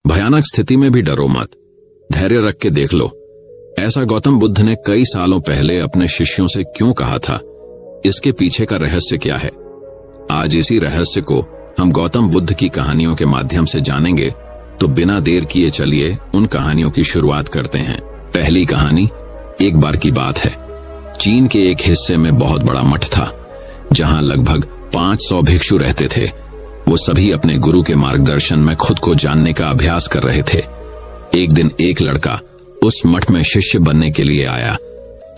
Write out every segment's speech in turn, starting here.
भयानक स्थिति में भी डरो मत, धैर्य रख के देख लो। ऐसा गौतम बुद्ध ने कई सालों पहले अपने शिष्यों से क्यों कहा था? इसके पीछे का रहस्य क्या है? आज इसी रहस्य को हम गौतम बुद्ध की कहानियों के माध्यम से जानेंगे। तो बिना देर किए चलिए उन कहानियों की शुरुआत करते हैं। पहली कहानी, एक बार की बात है। चीन के एक हिस्से में बहुत बड़ा मठ था, जहां लगभग 500 भिक्षु रहते थे। वो सभी अपने गुरु के मार्गदर्शन में खुद को जानने का अभ्यास कर रहे थे। एक दिन एक लड़का उस मठ में शिष्य बनने के लिए आया।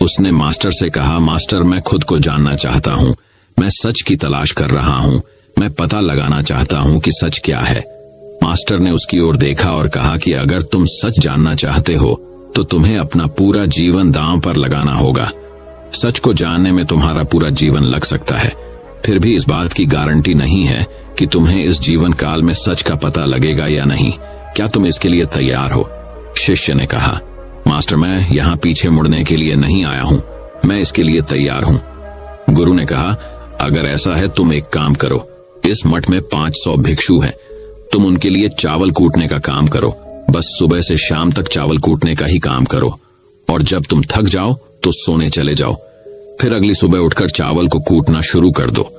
उसने मास्टर से कहा, मास्टर, मैं खुद को जानना चाहता हूँ, मैं सच की तलाश कर रहा हूँ, मैं पता लगाना चाहता हूँ कि सच क्या है। मास्टर ने उसकी ओर देखा और कहा कि अगर तुम सच जानना चाहते हो तो तुम्हें अपना पूरा जीवन दांव पर लगाना होगा। सच को जानने में तुम्हारा पूरा जीवन लग सकता है, फिर भी इस बात की गारंटी नहीं है कि तुम्हें इस जीवन काल में सच का पता लगेगा या नहीं। क्या तुम इसके लिए तैयार हो? शिष्य ने कहा, मास्टर, मैं यहाँ पीछे मुड़ने के लिए नहीं आया हूँ, मैं इसके लिए तैयार हूँ। गुरु ने कहा, अगर ऐसा है तुम एक काम करो, इस मठ में 500 भिक्षु हैं, तुम उनके लिए चावल कूटने का काम करो। बस सुबह से शाम तक चावल कूटने का ही काम करो, और जब तुम थक जाओ तो सोने चले जाओ। फिर अगली सुबह उठकर चावल को कूटना शुरू कर दो।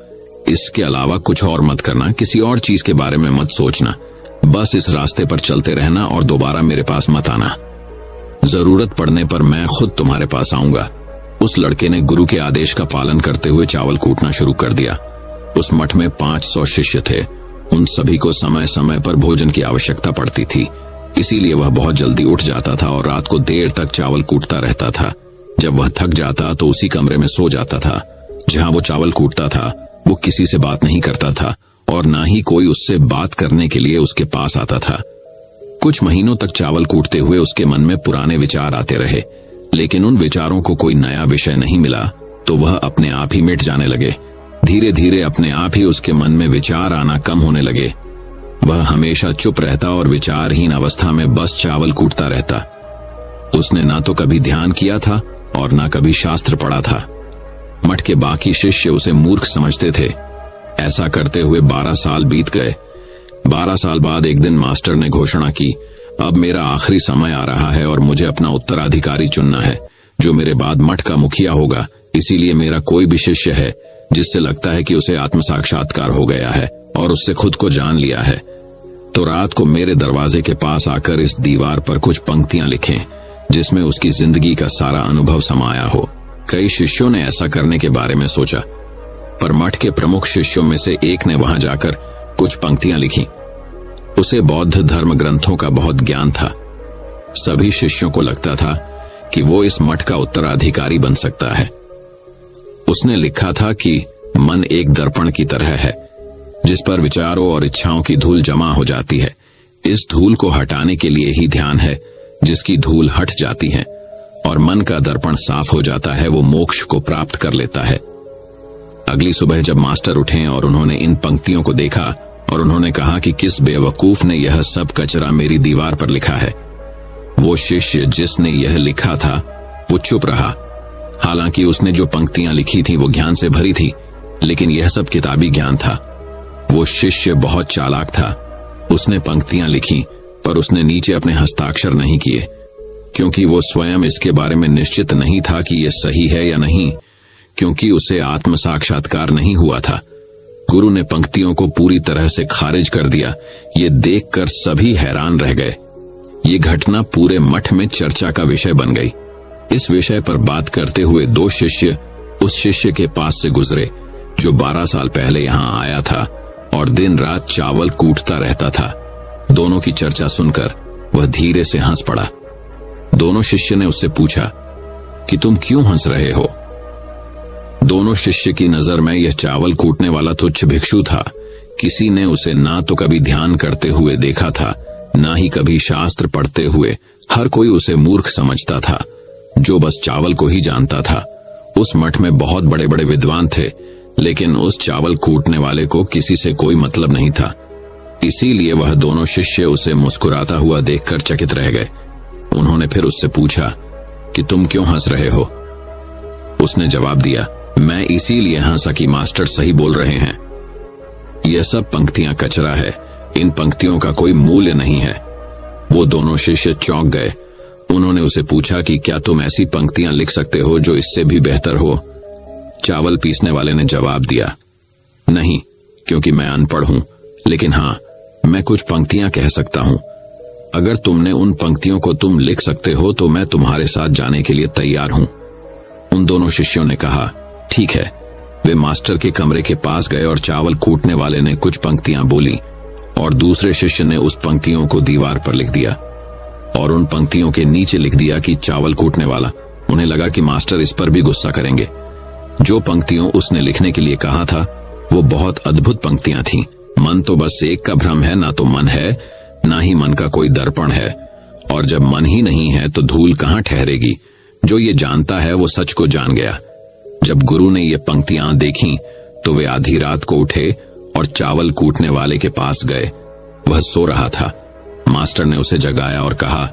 इसके अलावा कुछ और मत करना, किसी और चीज के बारे में मत सोचना। बस इस रास्ते पर चलते रहना और दोबारा मेरे पास मत आना। जरूरत पड़ने पर मैं खुद तुम्हारे पास आऊंगा। उस लड़के ने गुरु के आदेश का पालन करते हुए चावल कूटना शुरू कर दिया। उस मठ में 500 शिष्य थे। उन सभी को समय समय पर भोजन की आवश्यकता पड़ती थी, इसीलिए वह बहुत जल्दी उठ जाता था और रात को देर तक चावल कूटता रहता था। जब वह थक जाता तो उसी कमरे में सो जाता था जहां वो चावल कूटता था। वो किसी से बात नहीं करता था और ना ही कोई उससे बात करने के लिए उसके पास आता था। कुछ महीनों तक चावल कूटते हुए उसके मन में पुराने विचार आते रहे, लेकिन उन विचारों को कोई नया विषय नहीं मिला तो वह अपने आप ही मिट जाने लगे। धीरे धीरे अपने आप ही उसके मन में विचार आना कम होने लगे। वह हमेशा चुप रहता और विचारहीन अवस्था में बस चावल कूटता रहता। उसने ना तो कभी ध्यान किया था और ना कभी शास्त्र पढ़ा था। मठ के बाकी शिष्य उसे मूर्ख समझते थे। ऐसा करते हुए 12 साल बीत गए। 12 साल बाद एक दिन मास्टर ने घोषणा की, अब मेरा आखिरी समय आ रहा है और मुझे अपना उत्तराधिकारी चुनना है, जो मेरे बाद मठ का मुखिया होगा। इसीलिए मेरा कोई भी शिष्य है जिससे लगता है कि उसे आत्म साक्षात्कार हो गया है और उससे खुद को जान लिया है, तो रात को मेरे दरवाजे के पास आकर इस दीवार पर कुछ पंक्तियां लिखें जिसमें उसकी जिंदगी का सारा अनुभव समाया हो। कई शिष्यों ने ऐसा करने के बारे में सोचा, पर मठ के प्रमुख शिष्यों में से एक ने वहां जाकर कुछ पंक्तियां लिखी। उसे बौद्ध धर्म ग्रंथों का बहुत ज्ञान था। सभी शिष्यों को लगता था कि वो इस मठ का उत्तराधिकारी बन सकता है। उसने लिखा था कि मन एक दर्पण की तरह है जिस पर विचारों और इच्छाओं की धूल जमा हो जाती है। इस धूल को हटाने के लिए ही ध्यान है, जिसकी धूल हट जाती है और मन का दर्पण साफ हो जाता है, वो मोक्ष को प्राप्त कर लेता है। अगली सुबह जब मास्टर उठे और उन्होंने इन पंक्तियों को देखा और उन्होंने कहा कि किस बेवकूफ ने यह सब कचरा मेरी दीवार पर लिखा है। वो शिष्य जिसने यह लिखा था वो चुप रहा। हालांकि उसने जो पंक्तियां लिखी थी वो ज्ञान से भरी थी, लेकिन यह सब किताबी ज्ञान था। वो शिष्य बहुत चालाक था। उसने पंक्तियां लिखी पर उसने नीचे अपने हस्ताक्षर नहीं किए, क्योंकि वो स्वयं इसके बारे में निश्चित नहीं था कि यह सही है या नहीं, क्योंकि उसे आत्म साक्षात्कार नहीं हुआ था। गुरु ने पंक्तियों को पूरी तरह से खारिज कर दिया। ये देखकर सभी हैरान रह गए। ये घटना पूरे मठ में चर्चा का विषय बन गई। इस विषय पर बात करते हुए 2 शिष्य उस शिष्य के पास से गुजरे जो 12 साल पहले यहाँ आया था और दिन रात चावल कूटता रहता था। दोनों की चर्चा सुनकर वह धीरे से हंस पड़ा। दोनों शिष्य ने उससे पूछा कि तुम क्यों हंस रहे हो? दोनों शिष्य की नजर में यह चावल कूटने वाला तुच्छ भिक्षु था। किसी ने उसे ना तो कभी ध्यान करते हुए देखा था, ना ही कभी शास्त्र पढ़ते हुए। हर कोई उसे मूर्ख समझता था जो बस चावल को ही जानता था। उस मठ में बहुत बड़े बड़े विद्वान थे, लेकिन उस चावल कूटने वाले को किसी से कोई मतलब नहीं था। इसीलिए वह दोनों शिष्य उसे मुस्कुराता हुआ देखकर चकित रह गए। उन्होंने फिर उससे पूछा कि तुम क्यों हंस रहे हो? उसने जवाब दिया, मैं इसीलिए हंसा कि मास्टर सही बोल रहे हैं। यह सब पंक्तियां कचरा है, इन पंक्तियों का कोई मूल्य नहीं है। वो दोनों शिष्य चौंक गए। उन्होंने उसे पूछा कि क्या तुम ऐसी पंक्तियां लिख सकते हो जो इससे भी बेहतर हो? चावल पीसने वाले ने जवाब दिया, नहीं, क्योंकि मैं अनपढ़ हूं, लेकिन हाँ, मैं कुछ पंक्तियां कह सकता हूं। अगर तुमने उन पंक्तियों को तुम लिख सकते हो तो मैं तुम्हारे साथ जाने के लिए तैयार हूं। उन दोनों शिष्यों ने कहा, ठीक है। वे मास्टर के कमरे के पास गए और चावल कूटने वाले ने कुछ पंक्तियां बोली और दूसरे शिष्य ने उस पंक्तियों को दीवार पर लिख दिया और उन पंक्तियों के नीचे लिख दिया कि चावल कूटने वाला। उन्हें लगा कि मास्टर इस पर भी गुस्सा करेंगे। जो पंक्तियों उसने लिखने के लिए कहा था वो बहुत अद्भुत पंक्तियां थीं। मन तो बस एक का भ्रम है, ना तो मन है, ना ही मन का कोई दर्पण है, और जब मन ही नहीं है तो धूल कहां ठहरेगी। जो ये जानता है वो सच को जान गया। जब गुरु ने ये पंक्तियां देखी तो वे आधी रात को उठे और चावल कूटने वाले के पास गए। वह सो रहा था। मास्टर ने उसे जगाया और कहा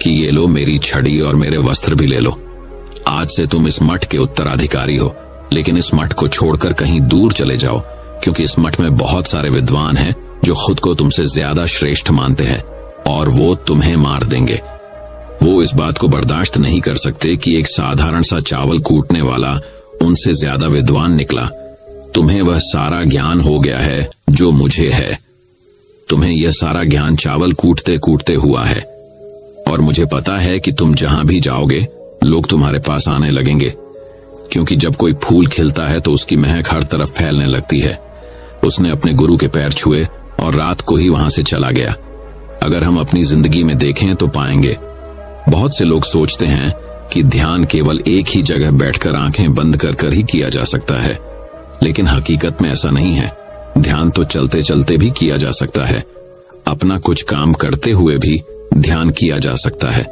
कि ये लो मेरी छड़ी और मेरे वस्त्र भी ले लो। आज से तुम इस मठ के उत्तराधिकारी हो, लेकिन इस मठ को छोड़कर कहीं दूर चले जाओ, क्योंकि इस मठ में बहुत सारे विद्वान हैं जो खुद को तुमसे ज्यादा श्रेष्ठ मानते हैं और वो तुम्हें मार देंगे। वो इस बात को बर्दाश्त नहीं कर सकते कि एक साधारण सा चावल कूटने वाला उनसे ज्यादा विद्वान निकला। तुम्हें वह सारा ज्ञान हो गया है जो मुझे है। तुम्हें यह सारा ज्ञान चावल कूटते कूटते हुआ है, और मुझे पता है कि तुम जहां भी जाओगे लोग तुम्हारे पास आने लगेंगे, क्योंकि जब कोई फूल खिलता है तो उसकी महक हर तरफ फैलने लगती है। उसने अपने गुरु के पैर छुए और रात को ही वहां से चला गया। अगर हम अपनी जिंदगी में देखें तो पाएंगे बहुत से लोग सोचते हैं कि ध्यान केवल एक ही जगह बैठकर आंखें बंद कर ही किया जा सकता है, लेकिन हकीकत में ऐसा नहीं है। ध्यान तो चलते चलते भी किया जा सकता है। अपना कुछ काम करते हुए भी ध्यान किया जा सकता है।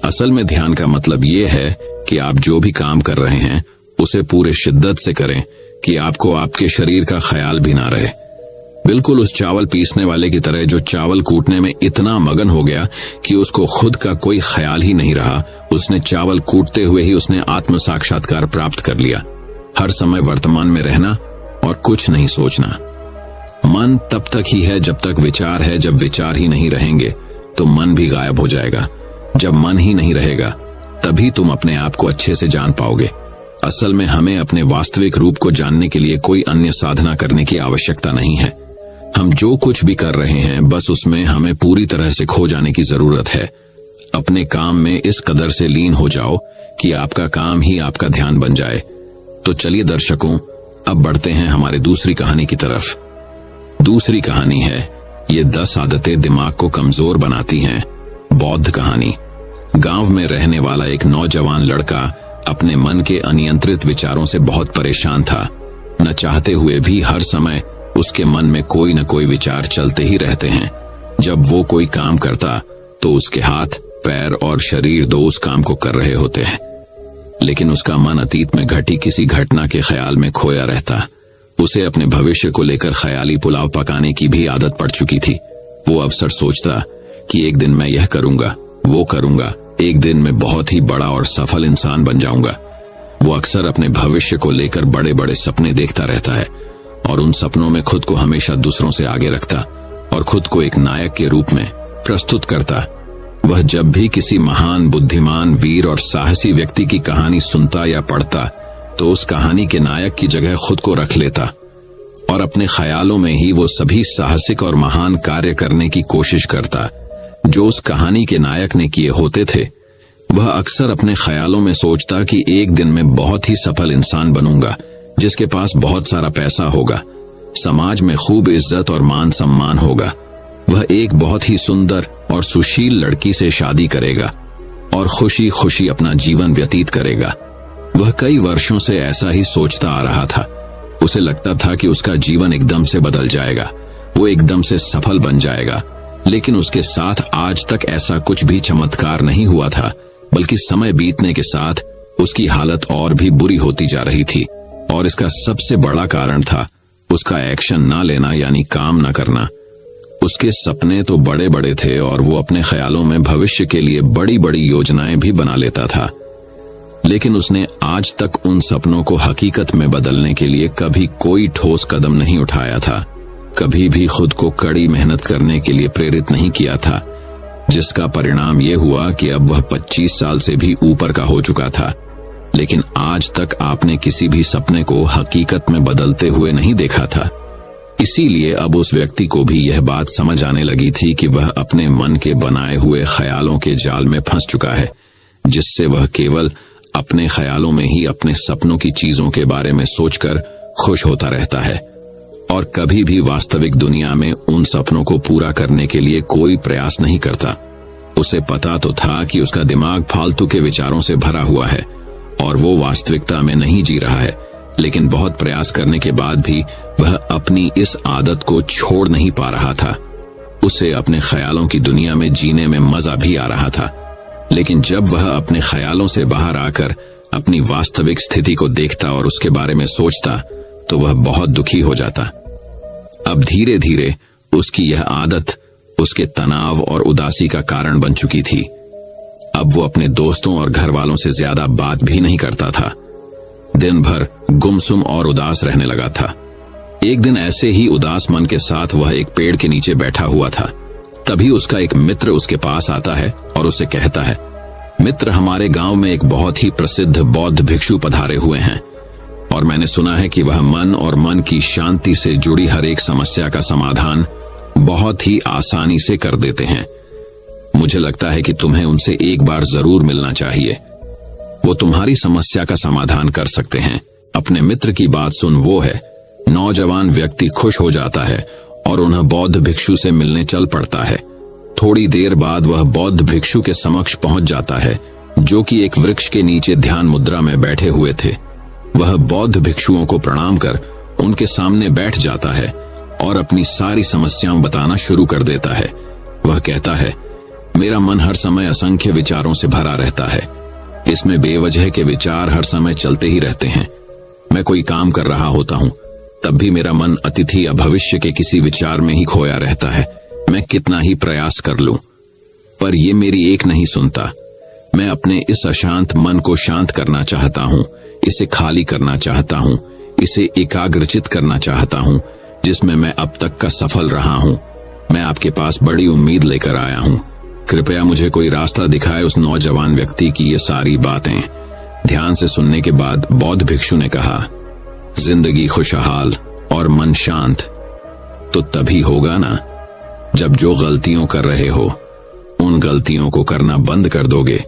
असल में ध्यान का मतलब ये है कि आप जो भी काम कर रहे हैं उसे पूरे शिद्दत से करें कि आपको आपके शरीर का ख्याल भी ना रहे। बिल्कुल उस चावल पीसने वाले की तरह जो चावल कूटने में इतना मगन हो गया कि उसको खुद का कोई ख्याल ही नहीं रहा। उसने चावल कूटते हुए ही उसने आत्म साक्षात्कार प्राप्त कर लिया। हर समय वर्तमान में रहना और कुछ नहीं सोचना। मन तब तक ही है जब तक विचार है। जब विचार ही नहीं रहेंगे तो मन भी गायब हो जाएगा। जब मन ही नहीं रहेगा तभी तुम अपने आप को अच्छे से जान पाओगे। असल में हमें अपने वास्तविक रूप को जानने के लिए कोई अन्य साधना करने की आवश्यकता नहीं है। हम जो कुछ भी कर रहे हैं बस उसमें हमें पूरी तरह से खो जाने की जरूरत है। अपने काम में इस कदर से लीन हो जाओ कि आपका काम ही आपका ध्यान बन जाए। तो चलिए दर्शकों, अब बढ़ते हैं हमारे दूसरी कहानी की तरफ। दूसरी कहानी है ये 10 आदतें दिमाग को कमजोर बनाती हैं। बौद्ध कहानी। गांव में रहने वाला एक नौजवान लड़का अपने मन के अनियंत्रित विचारों से बहुत परेशान था। न चाहते हुए भी हर समय उसके मन में कोई न कोई विचार चलते ही रहते हैं। जब वो कोई काम करता तो उसके हाथ, पैर और शरीर दो उस काम को कर रहे होते हैं, लेकिन उसका मन अतीत में घटी किसी घटना के ख्याल में खोया रहता। उसे अपने भविष्य को लेकर ख्याली पुलाव पकाने की भी आदत पड़ चुकी थी। वो अक्सर सोचता कि एक दिन मैं यह करूंगा, वो करूंगा, एक दिन मैं बहुत ही बड़ा और सफल इंसान बन जाऊंगा। वो अक्सर अपने भविष्य को लेकर बड़े बड़े सपने देखता रहता है और उन सपनों में खुद को हमेशा दूसरों से आगे रखता और खुद को एक नायक के रूप में प्रस्तुत करता। वह जब भी किसी महान, बुद्धिमान, वीर और साहसी व्यक्ति की कहानी सुनता या पढ़ता तो उस कहानी के नायक की जगह खुद को रख लेता और अपने ख्यालों में ही वो सभी साहसिक और महान कार्य करने की कोशिश करता जो उस कहानी के नायक ने किए होते थे। वह अक्सर अपने ख्यालों में सोचता कि एक दिन मैं बहुत ही सफल इंसान बनूंगा जिसके पास बहुत सारा पैसा होगा, समाज में खूब इज्जत और मान सम्मान होगा। वह एक बहुत ही सुंदर और सुशील लड़की से शादी करेगा और खुशी खुशी अपना जीवन व्यतीत करेगा। वह कई वर्षों से ऐसा ही सोचता आ रहा था। उसे लगता था कि उसका जीवन एकदम से बदल जाएगा, वो एकदम से सफल बन जाएगा, लेकिन उसके साथ आज तक ऐसा कुछ भी चमत्कार नहीं हुआ था, बल्कि समय बीतने के साथ उसकी हालत और भी बुरी होती जा रही थी। और इसका सबसे बड़ा कारण था उसका एक्शन ना लेना, यानी काम ना करना। उसके सपने तो बड़े बड़े थे और वो अपने ख्यालों में भविष्य के लिए बड़ी बड़ी योजनाएं भी बना लेता था, लेकिन उसने आज तक उन सपनों को हकीकत में बदलने के लिए कभी कोई ठोस कदम नहीं उठाया था, कभी भी खुद को कड़ी मेहनत करने के लिए प्रेरित नहीं किया था। जिसका परिणाम ये हुआ कि अब वह 25 साल से भी ऊपर का हो चुका था, लेकिन आज तक आपने किसी भी सपने को हकीकत में बदलते हुए नहीं देखा था। इसीलिए अब उस व्यक्ति को भी यह बात समझ आने लगी थी कि वह अपने मन के बनाए हुए ख्यालों के जाल में फंस चुका है, जिससे वह केवल अपने ख्यालों में ही अपने सपनों की चीजों के बारे में सोचकर खुश होता रहता है और कभी भी वास्तविक दुनिया में उन सपनों को पूरा करने के लिए कोई प्रयास नहीं करता। उसे पता तो था कि उसका दिमाग फालतू के विचारों से भरा हुआ है और वो वास्तविकता में नहीं जी रहा है, लेकिन बहुत प्रयास करने के बाद भी वह अपनी इस आदत को छोड़ नहीं पा रहा था। उसे अपने ख्यालों की दुनिया में जीने में मजा भी आ रहा था, लेकिन जब वह अपने ख्यालों से बाहर आकर अपनी वास्तविक स्थिति को देखता और उसके बारे में सोचता तो वह बहुत दुखी हो जाता। अब धीरे धीरे उसकी यह आदत उसके तनाव और उदासी का कारण बन चुकी थी। अब वो अपने दोस्तों और घर वालों से ज्यादा बात भी नहीं करता था। दिन भर गुमसुम और उदास रहने लगा था। एक दिन ऐसे ही उदास मन के साथ वह एक पेड़ के नीचे बैठा हुआ था। तभी उसका एक मित्र उसके पास आता है और उसे कहता है, मित्र, हमारे गांव में एक बहुत ही प्रसिद्ध बौद्ध भिक्षु पधारे हुए हैं और मैंने सुना है कि वह मन और मन की शांति से जुड़ी हर एक समस्या का समाधान बहुत ही आसानी से कर देते हैं। मुझे लगता है कि तुम्हें उनसे एक बार जरूर मिलना चाहिए। वो तुम्हारी समस्या का समाधान कर सकते हैं। अपने मित्र की बात सुन वो है नौजवान व्यक्ति खुश हो जाता है और उन्हें बौद्ध भिक्षु से मिलने चल पड़ता है। थोड़ी देर बाद वह बौद्ध भिक्षु के समक्ष पहुंच जाता है, जो कि एक वृक्ष के नीचे ध्यान मुद्रा में बैठे हुए थे। वह बौद्ध भिक्षुओं को प्रणाम कर उनके सामने बैठ जाता है और अपनी सारी समस्याएं बताना शुरू कर देता है। वह कहता है, मेरा मन हर समय असंख्य विचारों से भरा रहता है। इसमें बेवजह के विचार हर समय चलते ही रहते हैं। मैं कोई काम कर रहा होता हूँ तब भी मेरा मन अतीत या भविष्य के किसी विचार में ही खोया रहता है। मैं कितना ही प्रयास कर लूं, पर ये मेरी एक नहीं सुनता। मैं अपने इस अशांत मन को शांत करना चाहता हूँ, इसे खाली करना चाहता हूँ, इसे एकाग्रचित करना चाहता हूँ, जिसमें मैं अब तक का सफल रहा हूँ। मैं आपके पास बड़ी उम्मीद लेकर आया हूँ। कृपया मुझे कोई रास्ता दिखाए। उस नौजवान व्यक्ति की ये सारी बातें ध्यान से सुनने के बाद बौद्ध भिक्षु ने कहा, जिंदगी खुशहाल और मन शांत तो तभी होगा ना जब जो गलतियों कर रहे हो उन गलतियों को करना बंद कर दोगे।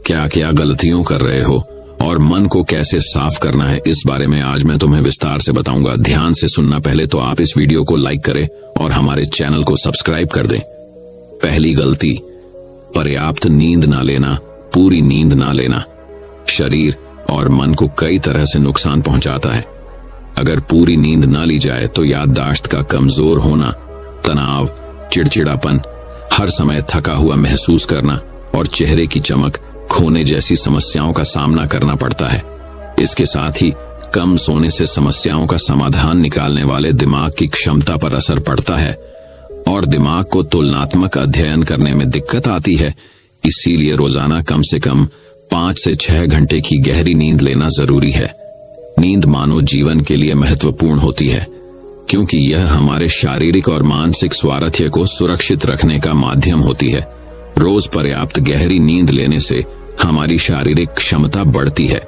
क्या क्या गलतियों कर रहे हो और मन को कैसे साफ करना है, इस बारे में आज मैं तुम्हें विस्तार से बताऊंगा। ध्यान से सुनना। पहले तो आप इस वीडियो को लाइक करें और हमारे चैनल को सब्सक्राइब कर दें। पहली गलती, पर्याप्त नींद ना लेना, पूरी नींद ना लेना शरीर और मन को कई तरह से नुकसान पहुंचाता है। अगर पूरी नींद ना ली जाए तो याददाश्त का कमजोर होना, तनाव, चिड़चिड़ापन, हर समय थका हुआ महसूस करना और चेहरे की चमक खोने जैसी समस्याओं का सामना करना पड़ता है। इसके साथ ही कम सोने से समस्याओं का समाधान निकालने वाले दिमाग की क्षमता पर असर पड़ता है और दिमाग को तुलनात्मक अध्ययन करने में दिक्कत आती है। इसीलिए रोजाना कम से कम 5 से 6 घंटे की गहरी नींद लेना जरूरी है। नींद मानव जीवन के लिए महत्वपूर्ण होती है क्योंकि यह हमारे शारीरिक और मानसिक स्वास्थ्य को सुरक्षित रखने का माध्यम होती है। रोज पर्याप्त गहरी नींद लेने से हमारी शारीरिक क्षमता बढ़ती है,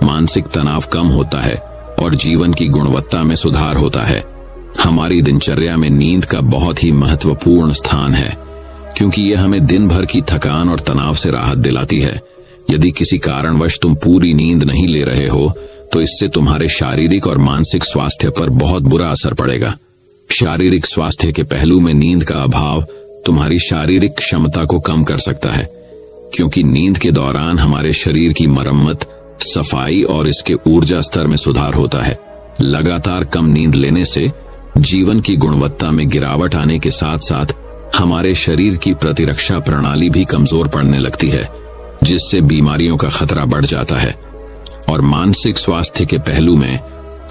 मानसिक तनाव कम होता है और जीवन की गुणवत्ता में सुधार होता है। हमारी दिनचर्या में नींद का बहुत ही महत्वपूर्ण स्थान है क्योंकि यह हमें दिन भर की थकान और तनाव से राहत दिलाती है। यदि किसी कारणवश तुम पूरी नींद नहीं ले रहे हो तो इससे तुम्हारे शारीरिक और मानसिक स्वास्थ्य पर बहुत बुरा असर पड़ेगा। शारीरिक स्वास्थ्य के पहलू में नींद का अभाव तुम्हारी शारीरिक क्षमता को कम कर सकता है क्योंकि नींद के दौरान हमारे शरीर की मरम्मत, सफाई और इसके ऊर्जा स्तर में सुधार होता है। लगातार कम नींद लेने से जीवन की गुणवत्ता में गिरावट आने के साथ साथ हमारे शरीर की प्रतिरक्षा प्रणाली भी कमजोर पड़ने लगती है, जिससे बीमारियों का खतरा बढ़ जाता है। और मानसिक स्वास्थ्य के पहलू में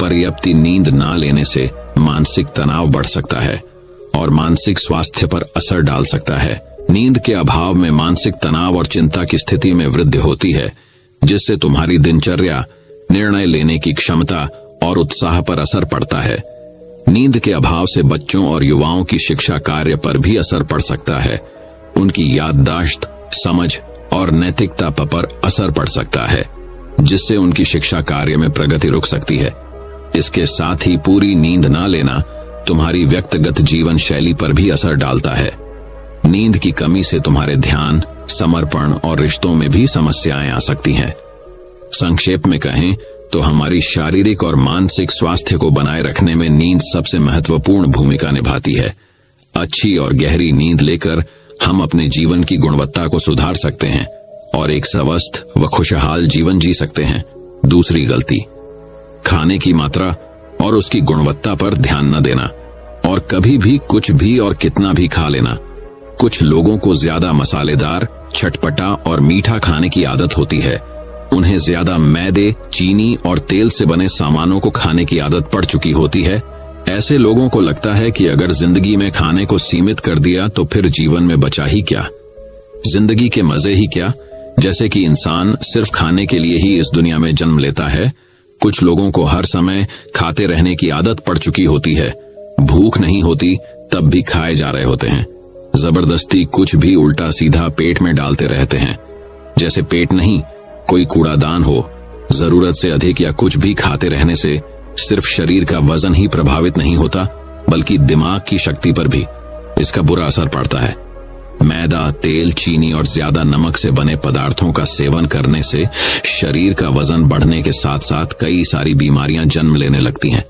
पर्याप्त नींद ना लेने से मानसिक तनाव बढ़ सकता है और मानसिक स्वास्थ्य पर असर डाल सकता है। नींद के अभाव में मानसिक तनाव और चिंता की स्थिति में वृद्धि होती है, जिससे तुम्हारी दिनचर्या, निर्णय लेने की क्षमता और उत्साह पर असर पड़ता है। नींद के अभाव से बच्चों और युवाओं की शिक्षा कार्य पर भी असर पड़ सकता है। उनकी याददाश्त, समझ और नैतिकता पर असर पड़ सकता है, जिससे उनकी शिक्षा कार्य में प्रगति रुक सकती है। इसके साथ ही पूरी नींद ना लेना तुम्हारी व्यक्तिगत जीवन शैली पर भी असर डालता है। नींद की कमी से तुम्हारे ध्यान, समर्पण और रिश्तों में भी समस्याएं आ सकती हैं। संक्षेप में कहें तो हमारी शारीरिक और मानसिक स्वास्थ्य को बनाए रखने में नींद सबसे महत्वपूर्ण भूमिका निभाती है। अच्छी और गहरी नींद लेकर हम अपने जीवन की गुणवत्ता को सुधार सकते हैं और एक स्वस्थ व खुशहाल जीवन जी सकते हैं। दूसरी गलती, खाने की मात्रा और उसकी गुणवत्ता पर ध्यान न देना और कभी भी कुछ भी और कितना भी खा लेना। कुछ लोगों को ज्यादा मसालेदार, चटपटा और मीठा खाने की आदत होती है। उन्हें ज्यादा मैदे, चीनी और तेल से बने सामानों को खाने की आदत पड़ चुकी होती है। ऐसे लोगों को लगता है कि अगर जिंदगी में खाने को सीमित कर दिया तो फिर जीवन में बचा ही क्या, जिंदगी के मजे ही क्या, जैसे कि इंसान सिर्फ खाने के लिए ही इस दुनिया में जन्म लेता है। कुछ लोगों को हर समय खाते रहने की आदत पड़ चुकी होती है। भूख नहीं होती तब भी खाए जा रहे होते हैं। जबरदस्ती कुछ भी उल्टा सीधा पेट में डालते रहते हैं, जैसे पेट नहीं कोई कूड़ादान हो। जरूरत से अधिक या कुछ भी खाते रहने से सिर्फ शरीर का वजन ही प्रभावित नहीं होता, बल्कि दिमाग की शक्ति पर भी इसका बुरा असर पड़ता है। मैदा, तेल, चीनी और ज्यादा नमक से बने पदार्थों का सेवन करने से शरीर का वजन बढ़ने के साथ साथ कई सारी बीमारियां जन्म लेने लगती हैं,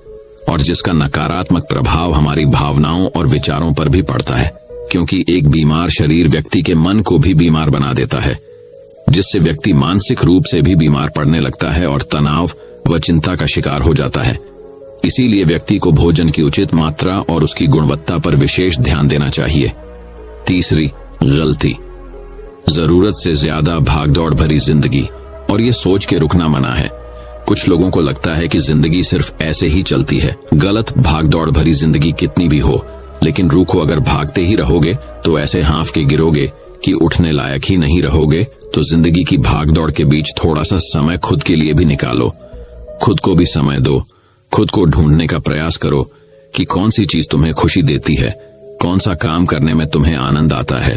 और जिसका नकारात्मक प्रभाव हमारी भावनाओं और विचारों पर भी पड़ता है, क्योंकि एक बीमार शरीर व्यक्ति के मन को भी बीमार बना देता है, जिससे व्यक्ति मानसिक रूप से भी बीमार पड़ने लगता है और तनाव व चिंता का शिकार हो जाता है। इसीलिए व्यक्ति को भोजन की उचित मात्रा और उसकी गुणवत्ता पर विशेष ध्यान देना चाहिए। तीसरी गलती, जरूरत से ज्यादा भागदौड़ भरी जिंदगी और ये सोच के रुकना मना है। कुछ लोगों को लगता है कि जिंदगी सिर्फ ऐसे ही चलती है। गलत। भागदौड़ भरी जिंदगी कितनी भी हो, लेकिन रूखो अगर भागते ही रहोगे तो ऐसे हाँफ के गिरोगे कि उठने लायक ही नहीं रहोगे। तो जिंदगी की भागदौड़ के बीच थोड़ा सा समय खुद के लिए भी निकालो, खुद को भी समय दो। खुद को ढूंढने का प्रयास करो कि कौन सी चीज तुम्हें खुशी देती है, कौन सा काम करने में तुम्हें आनंद आता है।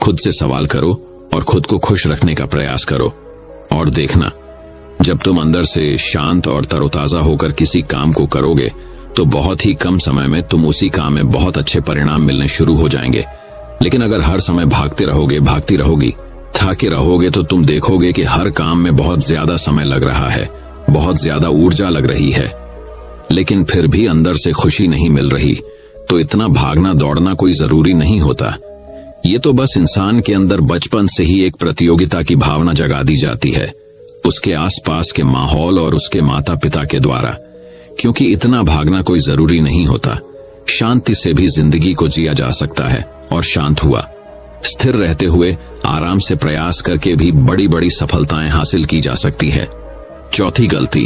खुद से सवाल करो और खुद को खुश रखने का प्रयास करो। और देखना, जब तुम अंदर से शांत और तरोताजा होकर किसी काम को करोगे तो बहुत ही कम समय में तुम उसी काम में बहुत अच्छे परिणाम मिलने शुरू हो जाएंगे। लेकिन अगर हर समय भागते रहोगे, भागती रहोगी, थके रहोगे, तो तुम देखोगे कि हर काम में बहुत ज्यादा समय लग रहा है, बहुत ज्यादा ऊर्जा लग रही है, लेकिन फिर भी अंदर से खुशी नहीं मिल रही। तो इतना भागना दौड़ना कोई जरूरी नहीं होता। ये तो बस इंसान के अंदर बचपन से ही एक प्रतियोगिता की भावना जगा दी जाती है, उसके आसपास के माहौल और उसके माता पिता के द्वारा। क्योंकि इतना भागना कोई जरूरी नहीं होता। शांति से भी जिंदगी को जिया जा सकता है, और शांत हुआ, स्थिर रहते हुए, आराम से प्रयास करके भी बड़ी बड़ी सफलताएं हासिल की जा सकती है। चौथी गलती,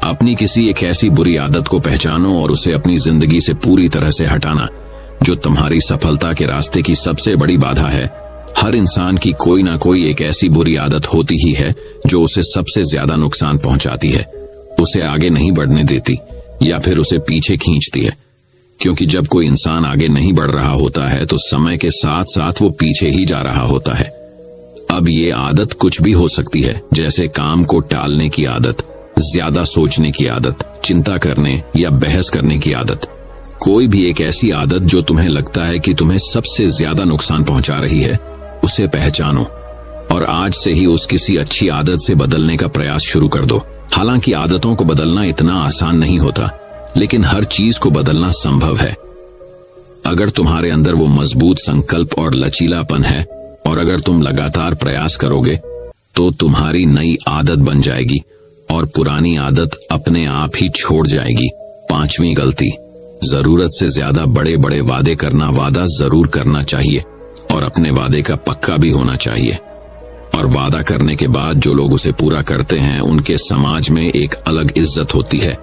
अपनी किसी एक ऐसी बुरी आदत को पहचानो और उसे अपनी जिंदगी से पूरी तरह से हटाना, जो तुम्हारी सफलता के रास्ते की सबसे बड़ी बाधा है। हर इंसान की कोई ना कोई एक ऐसी बुरी आदत होती ही है जो उसे सबसे ज्यादा नुकसान पहुंचाती है, उसे आगे नहीं बढ़ने देती या फिर उसे पीछे खींचती है। क्योंकि जब कोई इंसान आगे नहीं बढ़ रहा होता है तो समय के साथ साथ वो पीछे ही जा रहा होता है। अब ये आदत कुछ भी हो सकती है, जैसे काम को टालने की आदत, ज्यादा सोचने की आदत, चिंता करने या बहस करने की आदत। कोई भी एक ऐसी आदत जो तुम्हें लगता है कि तुम्हें सबसे ज्यादा नुकसान पहुंचा रही है, उसे पहचानो और आज से ही उस किसी अच्छी आदत से बदलने का प्रयास शुरू कर दो। हालांकि आदतों को बदलना इतना आसान नहीं होता, लेकिन हर चीज को बदलना संभव है। अगर तुम्हारे अंदर वो मजबूत संकल्प और लचीलापन है और अगर तुम लगातार प्रयास करोगे तो तुम्हारी नई आदत बन जाएगी और पुरानी आदत अपने आप ही छोड़ जाएगी। पांचवी गलती, जरूरत से ज्यादा बड़े बड़े वादे करना। वादा जरूर करना चाहिए और अपने वादे का पक्का भी होना चाहिए, और वादा करने के बाद जो लोग उसे पूरा करते हैं उनके समाज में एक अलग इज्जत होती है।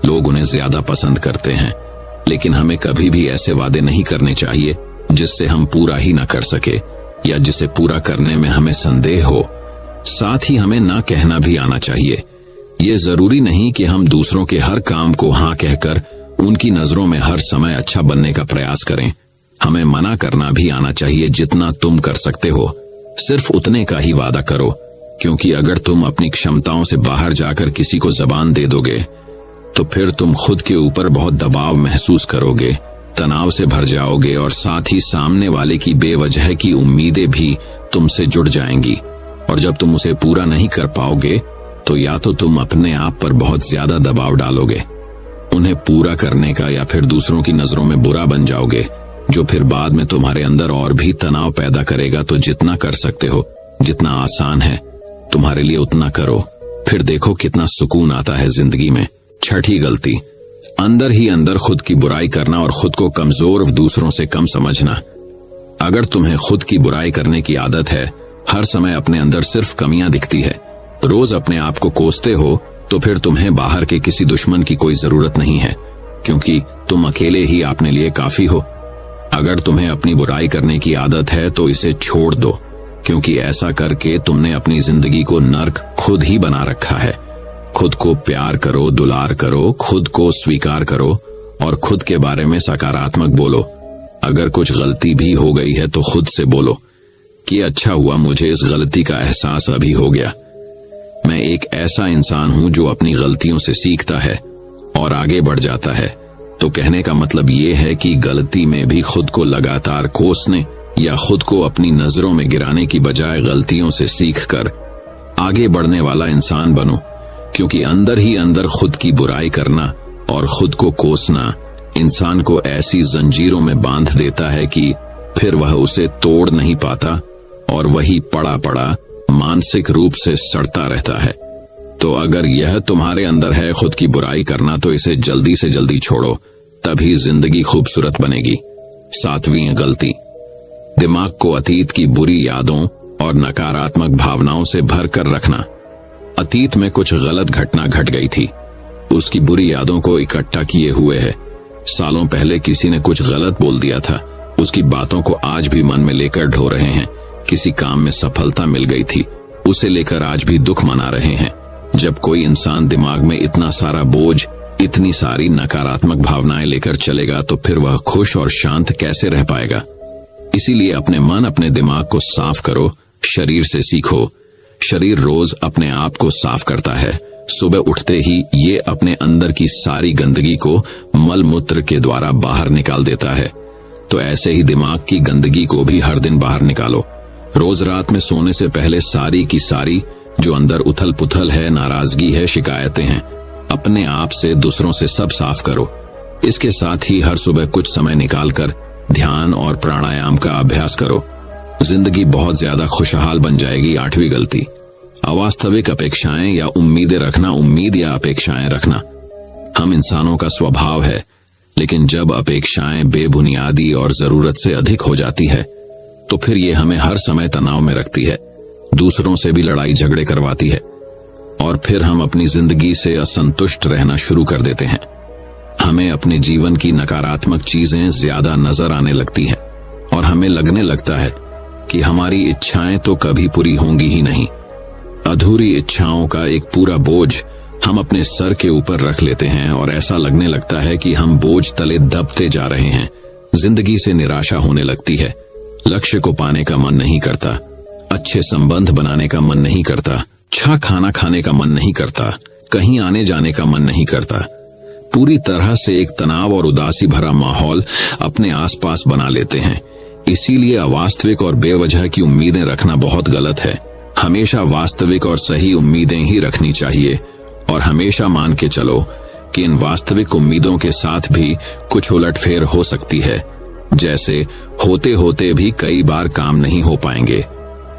लोग उन्हें ज्यादा पसंद करते हैं। लेकिन हमें कभी भी ऐसे वादे नहीं करने चाहिए जिससे हम पूरा ही न कर सके या जिसे पूरा करने में हमें संदेह हो। साथ ही हमें ना कहना भी आना चाहिए। ये जरूरी नहीं कि हम दूसरों के हर काम को हाँ कहकर उनकी नजरों में हर समय अच्छा बनने का प्रयास करें। हमें मना करना भी आना चाहिए जितना तुम कर सकते हो, सिर्फ उतने का ही वादा करो, क्योंकि अगर तुम अपनी क्षमताओं से बाहर जाकर किसी को जबान दे दोगे तो फिर तुम खुद के ऊपर बहुत दबाव महसूस करोगे, तनाव से भर जाओगे और साथ ही सामने वाले की बेवजह की उम्मीदें भी तुमसे जुड़ जाएंगी। और जब तुम उसे पूरा नहीं कर पाओगे तो या तो तुम अपने आप पर बहुत ज्यादा दबाव डालोगे, उन्हें पूरा करने का, या फिर दूसरों की नजरों में बुरा बन जाओगे, जो फिर बाद में तुम्हारे अंदर और भी तनाव पैदा करेगा। तो जितना कर सकते हो, जितना आसान है तुम्हारे लिए उतना करो, फिर देखो कितना सुकून आता है जिंदगी में। छठी गलती, अंदर ही अंदर खुद की बुराई करना और खुद को कमजोर दूसरों से कम समझना। अगर तुम्हें खुद की बुराई करने की आदत है, हर समय अपने अंदर सिर्फ कमियां दिखती है, रोज अपने आप को कोसते हो, तो फिर तुम्हें बाहर के किसी दुश्मन की कोई जरूरत नहीं है, क्योंकि तुम अकेले ही अपने लिए काफी हो। अगर तुम्हें अपनी बुराई करने की आदत है तो इसे छोड़ दो, क्योंकि ऐसा करके तुमने अपनी जिंदगी को नर्क खुद ही बना रखा है। खुद को प्यार करो, दुलार करो, खुद को स्वीकार करो और खुद के बारे में सकारात्मक बोलो। अगर कुछ गलती भी हो गई है तो खुद से बोलो कि अच्छा हुआ मुझे इस गलती का एहसास अभी हो गया। मैं एक ऐसा इंसान हूं जो अपनी गलतियों से सीखता है और आगे बढ़ जाता है। तो कहने का मतलब ये है कि गलती में भी खुद को लगातार कोसने या खुद को अपनी नजरों में गिराने की बजाय गलतियों से सीखकर आगे बढ़ने वाला इंसान बनो, क्योंकि अंदर ही अंदर खुद की बुराई करना और खुद को कोसना इंसान को ऐसी जंजीरों में बांध देता है कि फिर वह उसे तोड़ नहीं पाता और वही पड़ा पड़ा मानसिक रूप से सड़ता रहता है। तो अगर यह तुम्हारे अंदर है खुद की बुराई करना, तो इसे जल्दी से जल्दी छोड़ो, तभी जिंदगी खूबसूरत बनेगी। सातवीं गलती, दिमाग को अतीत की बुरी यादों और नकारात्मक भावनाओं से भर कर रखना। अतीत में कुछ गलत घटना घट गई थी, उसकी बुरी यादों को इकट्ठा किए हुए है। सालों पहले किसी ने कुछ गलत बोल दिया था, उसकी बातों को आज भी मन में लेकर ढो रहे हैं। किसी काम में सफलता मिल गई थी, उसे लेकर आज भी दुख मना रहे हैं। जब कोई इंसान दिमाग में इतना सारा बोझ, इतनी सारी नकारात्मक भावनाएं लेकर चलेगा तो फिर वह खुश और शांत कैसे रह पाएगा। इसीलिए अपने मन, अपने दिमाग को साफ करो, शरीर से सीखो। शरीर रोज अपने आप को साफ करता है। सुबह उठते ही ये अपने अंदर की सारी गंदगी को मल मूत्र के द्वारा बाहर निकाल देता है। तो ऐसे ही दिमाग की गंदगी को भी हर दिन बाहर निकालो। रोज रात में सोने से पहले सारी की सारी जो अंदर उथल पुथल है, नाराजगी है, शिकायतें हैं, अपने आप से, दूसरों से सब साफ करो। इसके साथ ही हर सुबह कुछ समय निकालकर ध्यान और प्राणायाम का अभ्यास करो। जिंदगी बहुत ज्यादा खुशहाल बन जाएगी। आठवीं गलती, अवास्तविक अपेक्षाएं या उम्मीदें रखना। उम्मीद या अपेक्षाएं रखना हम इंसानों का स्वभाव है, लेकिन जब अपेक्षाएं बेबुनियादी और जरूरत से अधिक हो जाती है तो फिर ये हमें हर समय तनाव में रखती है, दूसरों से भी लड़ाई झगड़े करवाती है और फिर हम अपनी जिंदगी से असंतुष्ट रहना शुरू कर देते हैं। हमें अपने जीवन की नकारात्मक चीजें ज्यादा नजर आने लगती हैं और हमें लगने लगता है कि हमारी इच्छाएं तो कभी पूरी होंगी ही नहीं। अधूरी इच्छाओं का एक पूरा बोझ हम अपने सर के ऊपर रख लेते हैं और ऐसा लगने लगता है कि हम बोझ तले दबते जा रहे हैं। जिंदगी से निराशा होने लगती है, लक्ष्य को पाने का मन नहीं करता, अच्छे संबंध बनाने का मन नहीं करता, अच्छा खाना खाने का मन नहीं करता, कहीं आने जाने का मन नहीं करता। पूरी तरह से एक तनाव और उदासी भरा माहौल अपने आसपास बना लेते हैं। इसीलिए अवास्तविक और बेवजह की उम्मीदें रखना बहुत गलत है। हमेशा वास्तविक और सही उम्मीदें ही रखनी चाहिए और हमेशा मान के चलो कि इन वास्तविक उम्मीदों के साथ भी कुछ उलटफेर हो सकती है। जैसे होते होते भी कई बार काम नहीं हो पाएंगे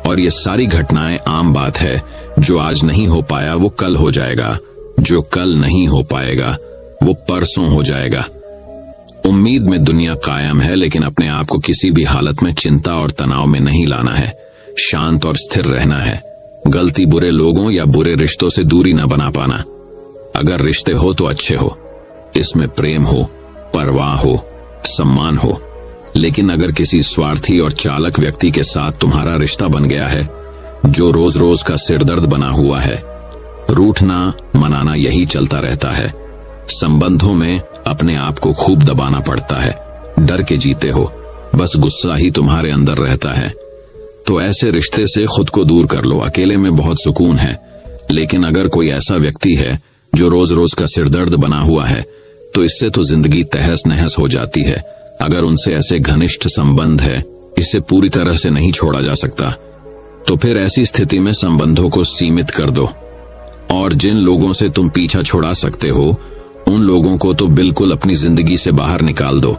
और ये सारी घटनाएं आम बात है। जो आज नहीं हो पाया वो कल हो जाएगा, जो कल नहीं हो पाएगा वो परसों हो जाएगा। उम्मीद में दुनिया कायम है, लेकिन अपने आप को किसी भी हालत में चिंता और तनाव में नहीं लाना है। शांत और स्थिर रहना है। गलती बुरे लोगों या बुरे रिश्तों से दूरी न बना पाना। अगर रिश्ते हो तो अच्छे हो, इसमें प्रेम हो, परवाह हो, सम्मान हो, लेकिन अगर किसी स्वार्थी और चालक व्यक्ति के साथ तुम्हारा रिश्ता बन गया है जो रोज रोज का सिरदर्द बना हुआ है, रूठना मनाना यही चलता रहता है। संबंधों में अपने आप को खूब दबाना पड़ता है, डर के जीते हो, बस गुस्सा ही तुम्हारे अंदर रहता है। तो ऐसे रिश्ते से खुद को दूर कर लो। अकेले में बहुत सुकून है, लेकिन अगर कोई ऐसा व्यक्ति है जो रोज रोज का सिरदर्द बना हुआ है, तो इससे तो जिंदगी तहस नहस हो जाती है। अगर उनसे ऐसे घनिष्ठ संबंध है, इसे पूरी तरह से नहीं छोड़ा जा सकता, तो फिर ऐसी स्थिति में संबंधों को सीमित कर दो। और जिन लोगों से तुम पीछा छुड़ा सकते हो, उन लोगों को तो बिल्कुल अपनी जिंदगी से बाहर निकाल दो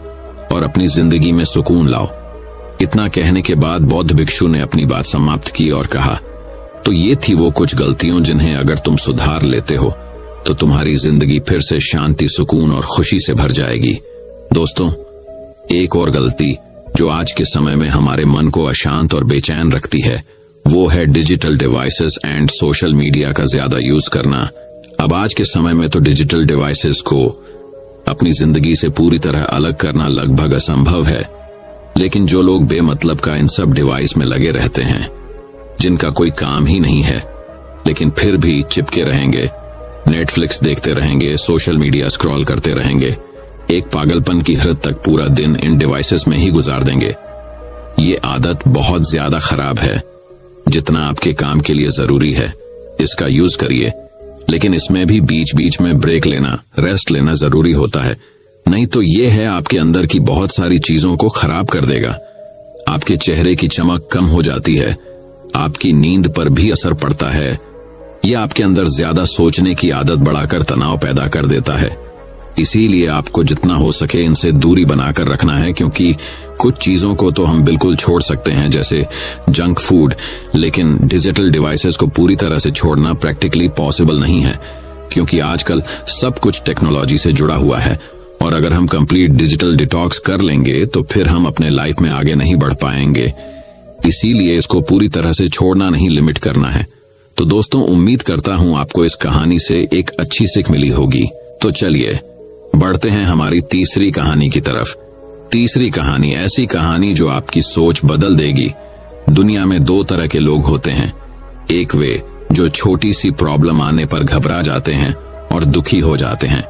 और अपनी जिंदगी में सुकून लाओ। इतना कहने के बाद बौद्ध भिक्षु ने अपनी बात समाप्त की और कहा, तो ये थी वो कुछ गलतियां जिन्हें अगर तुम सुधार लेते हो तो तुम्हारी जिंदगी फिर से शांति, सुकून और खुशी से भर जाएगी। दोस्तों, एक और गलती जो आज के समय में हमारे मन को अशांत और बेचैन रखती है, वो है digital devices and social media का ज्यादा यूज करना। अब आज के समय में तो डिजिटल डिवाइसेस को अपनी जिंदगी से पूरी तरह अलग करना लगभग असंभव है, लेकिन जो लोग बेमतलब का इन सब डिवाइस में लगे रहते हैं, जिनका कोई काम ही नहीं है, लेकिन फिर भी चिपके रहेंगे, नेटफ्लिक्स देखते रहेंगे, सोशल मीडिया स्क्रॉल करते रहेंगे, एक पागलपन की हद तक पूरा दिन इन डिवाइसेस में ही गुजार देंगे। ये आदत बहुत ज्यादा खराब है। जितना आपके काम के लिए जरूरी है इसका यूज करिए, लेकिन इसमें भी बीच बीच में ब्रेक लेना, रेस्ट लेना जरूरी होता है। नहीं तो ये है आपके अंदर की बहुत सारी चीजों को खराब कर देगा। आपके चेहरे की चमक कम हो जाती है, आपकी नींद पर भी असर पड़ता है, यह आपके अंदर ज्यादा सोचने की आदत बढ़ाकर तनाव पैदा कर देता है। इसीलिए आपको जितना हो सके इनसे दूरी बनाकर रखना है, क्योंकि कुछ चीजों को तो हम बिल्कुल छोड़ सकते हैं, जैसे जंक फूड, लेकिन डिजिटल डिवाइसेस को पूरी तरह से छोड़ना प्रैक्टिकली पॉसिबल नहीं है, क्योंकि आजकल सब कुछ टेक्नोलॉजी से जुड़ा हुआ है। और अगर हम कंप्लीट डिजिटल डिटॉक्स कर लेंगे तो फिर हम अपने लाइफ में आगे नहीं बढ़ पाएंगे। इसीलिए इसको पूरी तरह से छोड़ना नहीं, लिमिट करना है। तो दोस्तों, उम्मीद करता हूं आपको इस कहानी से एक अच्छी सीख मिली होगी। तो चलिए बढ़ते हैं हमारी तीसरी कहानी की तरफ। तीसरी कहानी, ऐसी कहानी जो आपकी सोच बदल देगी। दुनिया में दो तरह के लोग होते हैं। एक वे जो छोटी सी प्रॉब्लम आने पर घबरा जाते हैं और दुखी हो जाते हैं।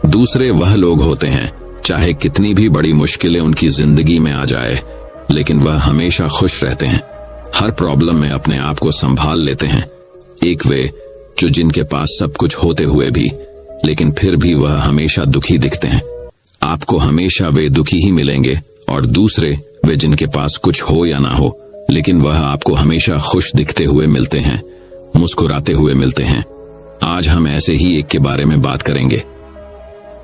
दूसरे वह लोग होते हैं, चाहे कितनी भी बड़ी मुश्किलें उनकी जिंदगी में आ जाए, लेकिन वह हमेशा खुश रहते हैं, हर प्रॉब्लम में अपने आप को संभाल लेते हैं। एक वे जो जिनके पास सब कुछ होते हुए भी, लेकिन फिर भी वह हमेशा दुखी दिखते हैं। आपको हमेशा वे दुखी ही मिलेंगे। और दूसरे वे जिनके पास कुछ हो या ना हो, लेकिन वह आपको हमेशा खुश दिखते हुए मिलते हैं, मुस्कुराते हुए मिलते हैं। आज हम ऐसे ही एक के बारे में बात करेंगे।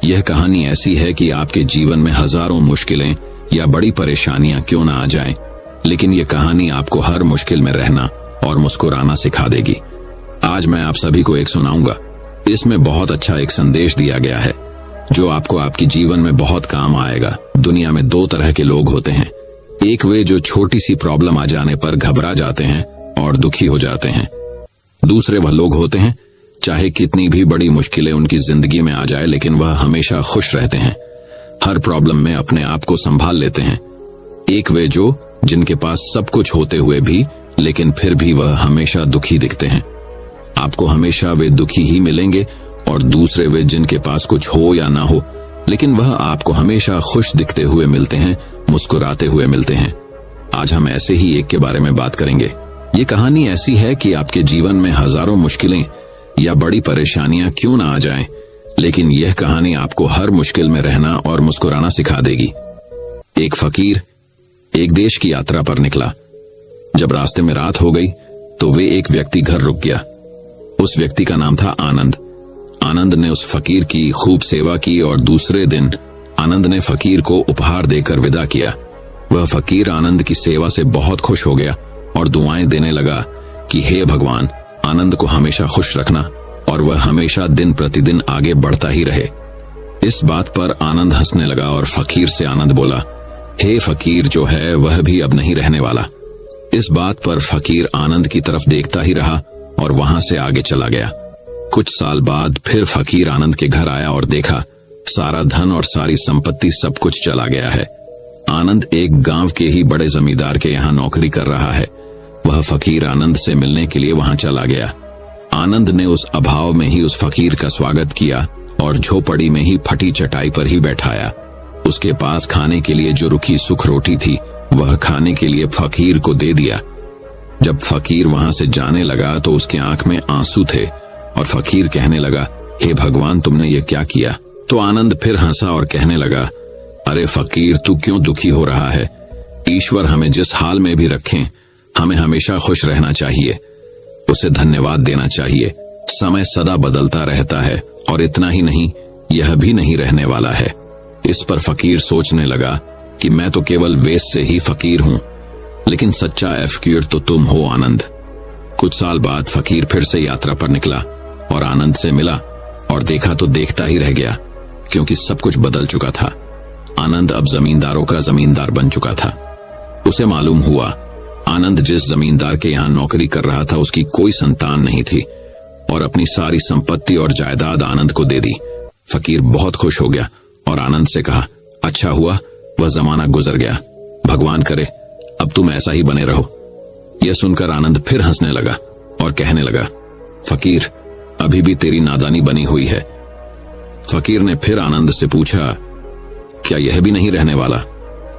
यह कहानी ऐसी है कि आपके जीवन में हजारों मुश्किलें या बड़ी परेशानियां क्यों ना आ जाएं, लेकिन यह कहानी आपको हर मुश्किल में रहना और मुस्कुराना सिखा देगी। आज मैं आप सभी को एक सुनाऊंगा। इसमें बहुत अच्छा एक संदेश दिया गया है जो आपको आपकी जीवन में बहुत काम आएगा। दुनिया में दो तरह के लोग होते हैं। एक वे जो छोटी सी प्रॉब्लम आ जाने पर घबरा जाते हैं और दुखी हो जाते हैं। दूसरे वह लोग होते हैं, चाहे कितनी भी बड़ी मुश्किलें उनकी जिंदगी में आ जाए, लेकिन वह हमेशा खुश रहते हैं, हर प्रॉब्लम में अपने आप को संभाल लेते हैं। एक वे जो जिनके पास सब कुछ होते हुए भी, लेकिन फिर भी वह हमेशा दुखी दिखते हैं। आपको हमेशा वे दुखी ही मिलेंगे। और दूसरे वे जिनके पास कुछ हो या ना हो, लेकिन वह आपको हमेशा खुश दिखते हुए मिलते हैं, मुस्कुराते हुए मिलते हैं। आज हम ऐसे ही एक के बारे में बात करेंगे। ये कहानी ऐसी है कि आपके जीवन में हजारों मुश्किलें या बड़ी परेशानियां क्यों ना आ जाएं, लेकिन यह कहानी आपको हर मुश्किल में रहना और मुस्कुराना सिखा देगी। एक फकीर एक देश की यात्रा पर निकला। जब रास्ते में रात हो गई तो वे एक व्यक्ति घर रुक गया। उस व्यक्ति का नाम था आनंद। आनंद ने उस फकीर की खूब सेवा की और दूसरे दिन आनंद ने फकीर को उपहार देकर विदा किया। वह फकीर आनंद की सेवा से बहुत खुश हो गया और दुआएं देने लगा कि हे भगवान, आनंद को हमेशा खुश रखना और वह हमेशा दिन प्रतिदिन आगे बढ़ता ही रहे। इस बात पर आनंद हंसने लगा और फकीर से आनंद बोला, हे फकीर जो है वह भी अब नहीं रहने वाला। इस बात पर फकीर आनंद की तरफ देखता ही रहा और वहां से आगे चला गया। कुछ साल बाद फिर फकीर आनंद के घर आया और देखा सारा धन और सारी संपत्ति सब कुछ चला गया है। आनंद एक गांव के ही बड़े जमींदार के यहाँ नौकरी कर रहा है। वह फकीर आनंद से मिलने के लिए वहां चला गया। आनंद ने उस अभाव में ही उस फकीर का स्वागत किया और झोपड़ी में ही फटी चटाई पर ही बैठाया। उसके पास खाने के लिए जो रुखी सुख रोटी थी वह खाने के लिए फकीर को दे दिया। जब फकीर वहां से जाने लगा तो उसकी आंख में आंसू थे और फकीर कहने लगा, हे भगवान, तुमने ये क्या किया? तो आनंद फिर हंसा और कहने लगा, अरे फकीर, तू क्यों दुखी हो रहा है? ईश्वर हमें जिस हाल में भी रखें, हमें हमेशा खुश रहना चाहिए, उसे धन्यवाद देना चाहिए। समय सदा बदलता रहता है और इतना ही नहीं, यह भी नहीं रहने वाला है। इस पर फकीर सोचने लगा कि मैं तो केवल वेश से ही फकीर हूं, लेकिन सच्चा फकीर तो तुम हो आनंद। कुछ साल बाद फकीर फिर से यात्रा पर निकला और आनंद से मिला और देखा तो देखता ही रह गया, क्योंकि सब कुछ बदल चुका था। आनंद अब जमींदारों का जमींदार बन चुका था। उसे मालूम हुआ आनंद जिस जमींदार के यहाँ नौकरी कर रहा था उसकी कोई संतान नहीं थी और अपनी सारी संपत्ति और जायदाद आनंद को दे दी। फकीर बहुत खुश हो गया और आनंद से कहा, अच्छा हुआ वह जमाना गुजर गया, भगवान करे अब तुम ऐसा ही बने रहो। यह सुनकर आनंद फिर हंसने लगा और कहने लगा, फकीर, अभी भी तेरी नादानी बनी हुई है। फकीर ने फिर आनंद से पूछा, क्या यह भी नहीं रहने वाला?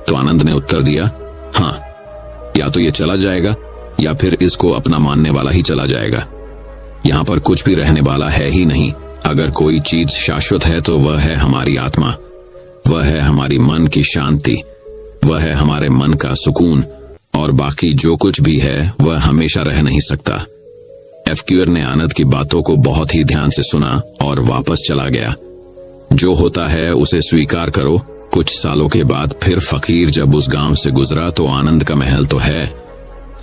तो आनंद ने उत्तर दिया, हाँ, या तो ये चला जाएगा या फिर इसको अपना मानने वाला ही चला जाएगा। यहाँ पर कुछ भी रहने वाला है ही नहीं। अगर कोई चीज शाश्वत है तो वह है हमारी आत्मा, वह है हमारी मन की शांति, वह है हमारे मन का सुकून, और बाकी जो कुछ भी है वह हमेशा रह नहीं सकता। फकीर ने आनंद की बातों को बहुत ही ध्यान से सुना और वापस चला गया। जो होता है उसे स्वीकार करो। कुछ सालों के बाद फिर फकीर जब उस गांव से गुजरा तो आनंद का महल तो है,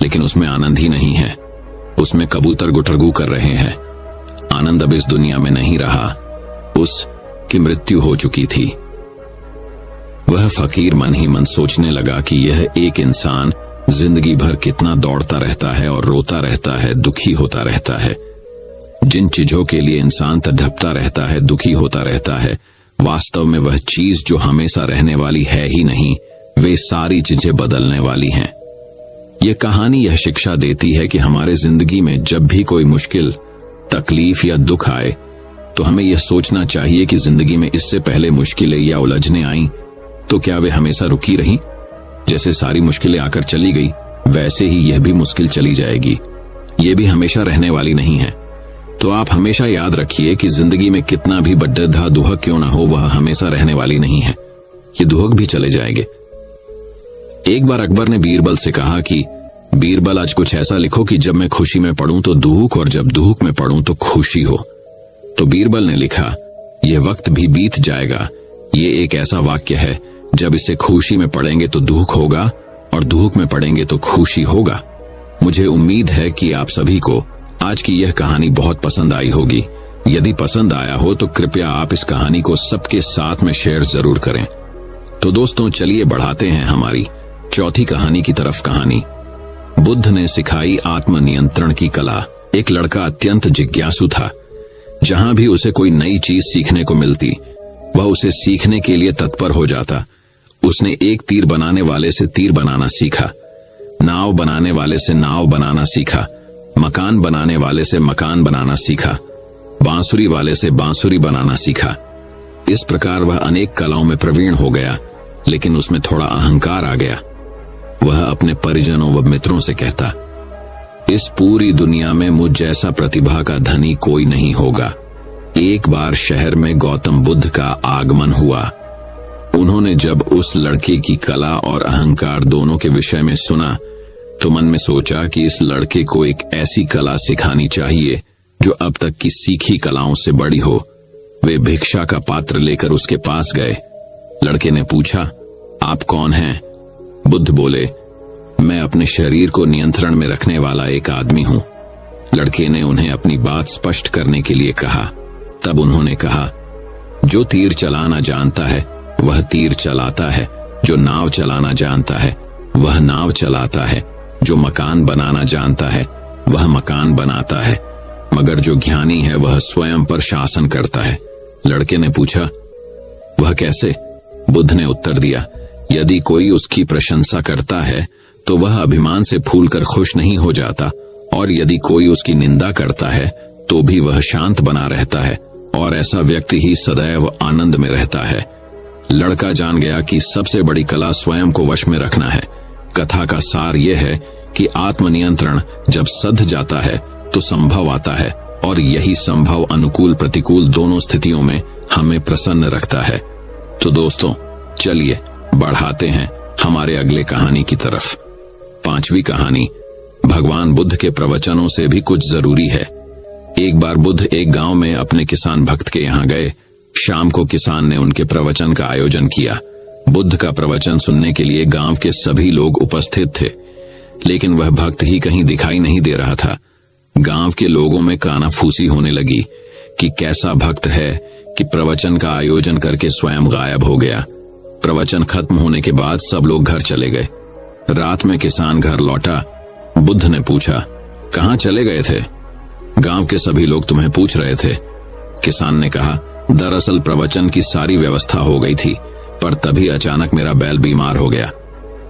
लेकिन उसमें आनंद ही नहीं है। उसमें कबूतर गुटरगू कर रहे हैं। आनंद अब इस दुनिया में नहीं रहा, उसकी मृत्यु हो चुकी थी। वह फकीर मन ही मन सोचने लगा कि यह एक इंसान जिंदगी भर कितना दौड़ता रहता है और रोता रहता है, दुखी होता रहता है। जिन चीजों के लिए इंसान तड़पता रहता है, दुखी होता रहता है, वास्तव में वह चीज जो हमेशा रहने वाली है ही नहीं, वे सारी चीजें बदलने वाली हैं। यह कहानी यह शिक्षा देती है कि हमारे जिंदगी में जब भी कोई मुश्किल, तकलीफ या दुख आए तो हमें यह सोचना चाहिए कि जिंदगी में इससे पहले मुश्किलें या उलझनें आईं तो क्या वे हमेशा रुकी रहीं? जैसे सारी मुश्किलें आकर चली गई, वैसे ही यह भी मुश्किल चली जाएगी। यह भी हमेशा रहने वाली नहीं है। तो आप हमेशा याद रखिए कि जिंदगी में कितना भी बड्ढा दुहक क्यों ना हो, वह हमेशा रहने वाली नहीं है। ये दुहक भी चले जाएंगे। एक बार अकबर ने बीरबल से कहा कि बीरबल, आज कुछ ऐसा लिखो कि जब मैं खुशी में पढ़ूं तो दुहक और जब दुहक में पढ़ूं तो खुशी हो। तो बीरबल ने लिखा, यह वक्त भी बीत जाएगा। ये एक ऐसा वाक्य है, जब इसे खुशी में पढ़ेंगे तो दुहक होगा और दुहक में पढ़ेंगे तो खुशी होगा। मुझे उम्मीद है कि आप सभी को आज की यह कहानी बहुत पसंद आई होगी। यदि पसंद आया हो तो कृपया आप इस कहानी को सबके साथ में शेयर जरूर करें। तो दोस्तों, चलिए बढ़ाते हैं हमारी चौथी कहानी की तरफ। कहानी बुद्ध ने सिखाई आत्मनियंत्रण की कला। एक लड़का अत्यंत जिज्ञासु था। जहां भी उसे कोई नई चीज सीखने को मिलती, वह उसे सीखने के लिए तत्पर हो जाता। उसने एक तीर बनाने वाले से तीर बनाना सीखा, नाव बनाने वाले से नाव बनाना सीखा, मकान बनाने वाले से मकान बनाना सीखा, बांसुरी वाले से बांसुरी बनाना सीखा। इस प्रकार वह अनेक कलाओं में प्रवीण हो गया, लेकिन उसमें थोड़ा अहंकार आ गया। वह अपने परिजनों व मित्रों से कहता, इस पूरी दुनिया में मुझ जैसा प्रतिभा का धनी कोई नहीं होगा। एक बार शहर में गौतम बुद्ध का आगमन हुआ। उन्होंने जब उस लड़के की कला और अहंकार दोनों के विषय में सुना तो मन में सोचा कि इस लड़के को एक ऐसी कला सिखानी चाहिए जो अब तक की सीखी कलाओं से बड़ी हो। वे भिक्षा का पात्र लेकर उसके पास गए। लड़के ने पूछा, आप कौन हैं? बुद्ध बोले, मैं अपने शरीर को नियंत्रण में रखने वाला एक आदमी हूं। लड़के ने उन्हें अपनी बात स्पष्ट करने के लिए कहा। तब उन्होंने कहा, जो तीर चलाना जानता है वह तीर चलाता है, जो नाव चलाना जानता है वह नाव चलाता है, जो मकान बनाना जानता है वह मकान बनाता है, मगर जो ज्ञानी है वह स्वयं पर शासन करता है। लड़के ने पूछा, वह कैसे? बुद्ध ने उत्तर दिया, यदि कोई उसकी प्रशंसा करता है तो वह अभिमान से फूलकर खुश नहीं हो जाता, और यदि कोई उसकी निंदा करता है तो भी वह शांत बना रहता है, और ऐसा व्यक्ति ही सदैव आनंद में रहता है। लड़का जान गया कि सबसे बड़ी कला स्वयं को वश में रखना है। कथा का सार यह है कि आत्मनियंत्रण जब सध जाता है तो संभव आता है, और यही संभव अनुकूल प्रतिकूल दोनों स्थितियों में हमें प्रसन्न रखता है। तो दोस्तों, चलिए बढ़ाते हैं हमारे अगले कहानी की तरफ। 5वीं कहानी भगवान बुद्ध के प्रवचनों से भी कुछ जरूरी है। एक बार बुद्ध एक गांव में अपने किसान भक्त के यहाँ गए। शाम को किसान ने उनके प्रवचन का आयोजन किया। बुद्ध का प्रवचन सुनने के लिए गांव के सभी लोग उपस्थित थे, लेकिन वह भक्त ही कहीं दिखाई नहीं दे रहा था। गांव के लोगों में कानाफूसी होने लगी कि कैसा भक्त है कि प्रवचन का आयोजन करके स्वयं गायब हो गया। प्रवचन खत्म होने के बाद सब लोग घर चले गए। रात में किसान घर लौटा। बुद्ध ने पूछा, कहाँ चले गए थे? गांव के सभी लोग तुम्हें पूछ रहे थे। किसान ने कहा, दरअसल प्रवचन की सारी व्यवस्था हो गई थी, पर तभी अचानक मेरा बैल बीमार हो गया।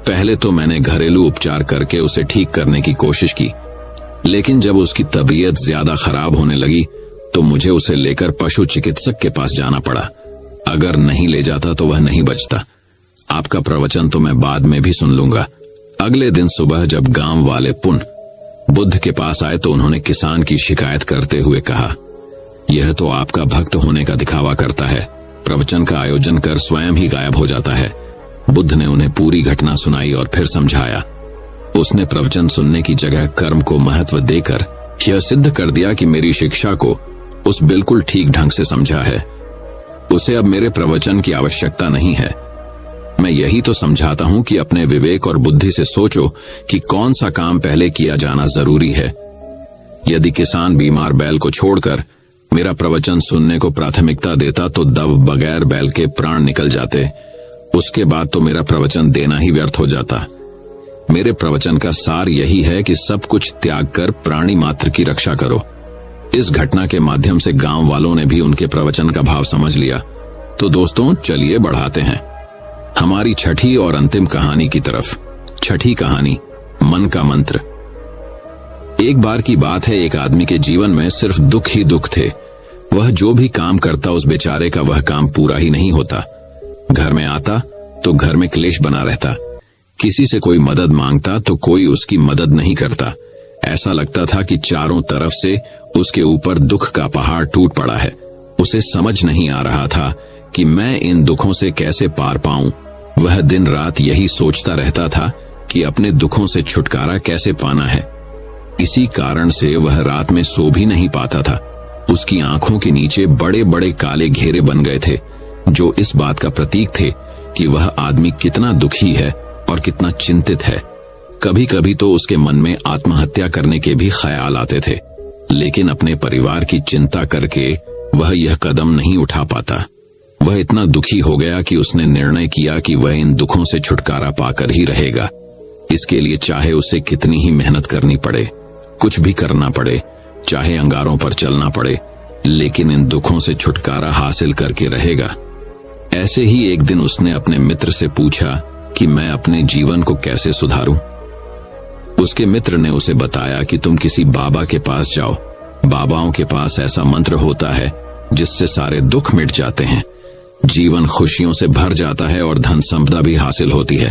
पहले तो मैंने घरेलू उपचार करके उसे ठीक करने की कोशिश की, लेकिन जब उसकी तबीयत ज्यादा खराब होने लगी तो मुझे उसे लेकर पशु चिकित्सक के पास जाना पड़ा। अगर नहीं ले जाता तो वह नहीं बचता। आपका प्रवचन तो मैं बाद में भी सुन लूंगा। अगले दिन सुबह जब गांव वाले पुनः बुद्ध के पास आए तो उन्होंने किसान की शिकायत करते हुए कहा, यह तो आपका भक्त होने का दिखावा करता है, प्रवचन का आयोजन कर स्वयं ही गायब हो जाता है। बुद्ध ने उन्हें पूरी घटना सुनाई और फिर समझाया। उसने प्रवचन सुनने की जगह कर्म को महत्व देकर यह सिद्ध कर दिया कि मेरी शिक्षा को उस बिल्कुल ठीक ढंग से समझा है। उसे अब मेरे प्रवचन की आवश्यकता नहीं है। मैं यही तो समझाता हूं कि अपने विवेक और बुद्धि से सोचो कि कौन सा काम पहले किया जाना जरूरी है। यदि किसान बीमार बैल को छोड़कर मेरा प्रवचन सुनने को प्राथमिकता देता तो दब बगैर बैल के प्राण निकल जाते। उसके बाद तो मेरा प्रवचन देना ही व्यर्थ हो जाता। मेरे प्रवचन का सार यही है कि सब कुछ त्याग कर प्राणी मात्र की रक्षा करो। इस घटना के माध्यम से गांव वालों ने भी उनके प्रवचन का भाव समझ लिया। तो दोस्तों, चलिए बढ़ाते हैं हमारी छठी और अंतिम कहानी की तरफ। छठी कहानी, मन का मंत्र। एक बार की बात है, एक आदमी के जीवन में सिर्फ दुख ही दुख थे। वह जो भी काम करता उस बेचारे का वह काम पूरा ही नहीं होता। घर में आता तो घर में क्लेश बना रहता। किसी से कोई मदद मांगता तो कोई उसकी मदद नहीं करता। ऐसा लगता था कि चारों तरफ से उसके ऊपर दुख का पहाड़ टूट पड़ा है। उसे समझ नहीं आ रहा था कि मैं इन दुखों से कैसे पार पाऊं। वह दिन रात यही सोचता रहता था कि अपने दुखों से छुटकारा कैसे पाना है। इसी कारण से वह रात में सो भी नहीं पाता था। उसकी आंखों के नीचे बड़े बड़े काले घेरे बन गए थे, जो इस बात का प्रतीक थे कि वह आदमी कितना दुखी है और कितना चिंतित है। कभी कभी तो उसके मन में आत्महत्या करने के भी ख्याल आते थे, लेकिन अपने परिवार की चिंता करके वह यह कदम नहीं उठा पाता। वह इतना दुखी हो गया कि उसने निर्णय किया कि वह इन दुखों से छुटकारा पाकर ही रहेगा। इसके लिए चाहे उसे कितनी ही मेहनत करनी पड़े, कुछ भी करना पड़े, चाहे अंगारों पर चलना पड़े, लेकिन इन दुखों से छुटकारा हासिल करके रहेगा। ऐसे ही एक दिन उसने अपने मित्र से पूछा कि मैं अपने जीवन को कैसे सुधारूं। उसके मित्र ने उसे बताया कि तुम किसी बाबा के पास जाओ। बाबाओं के पास ऐसा मंत्र होता है जिससे सारे दुख मिट जाते हैं, जीवन खुशियों से भर जाता है और धन संपदा भी हासिल होती है।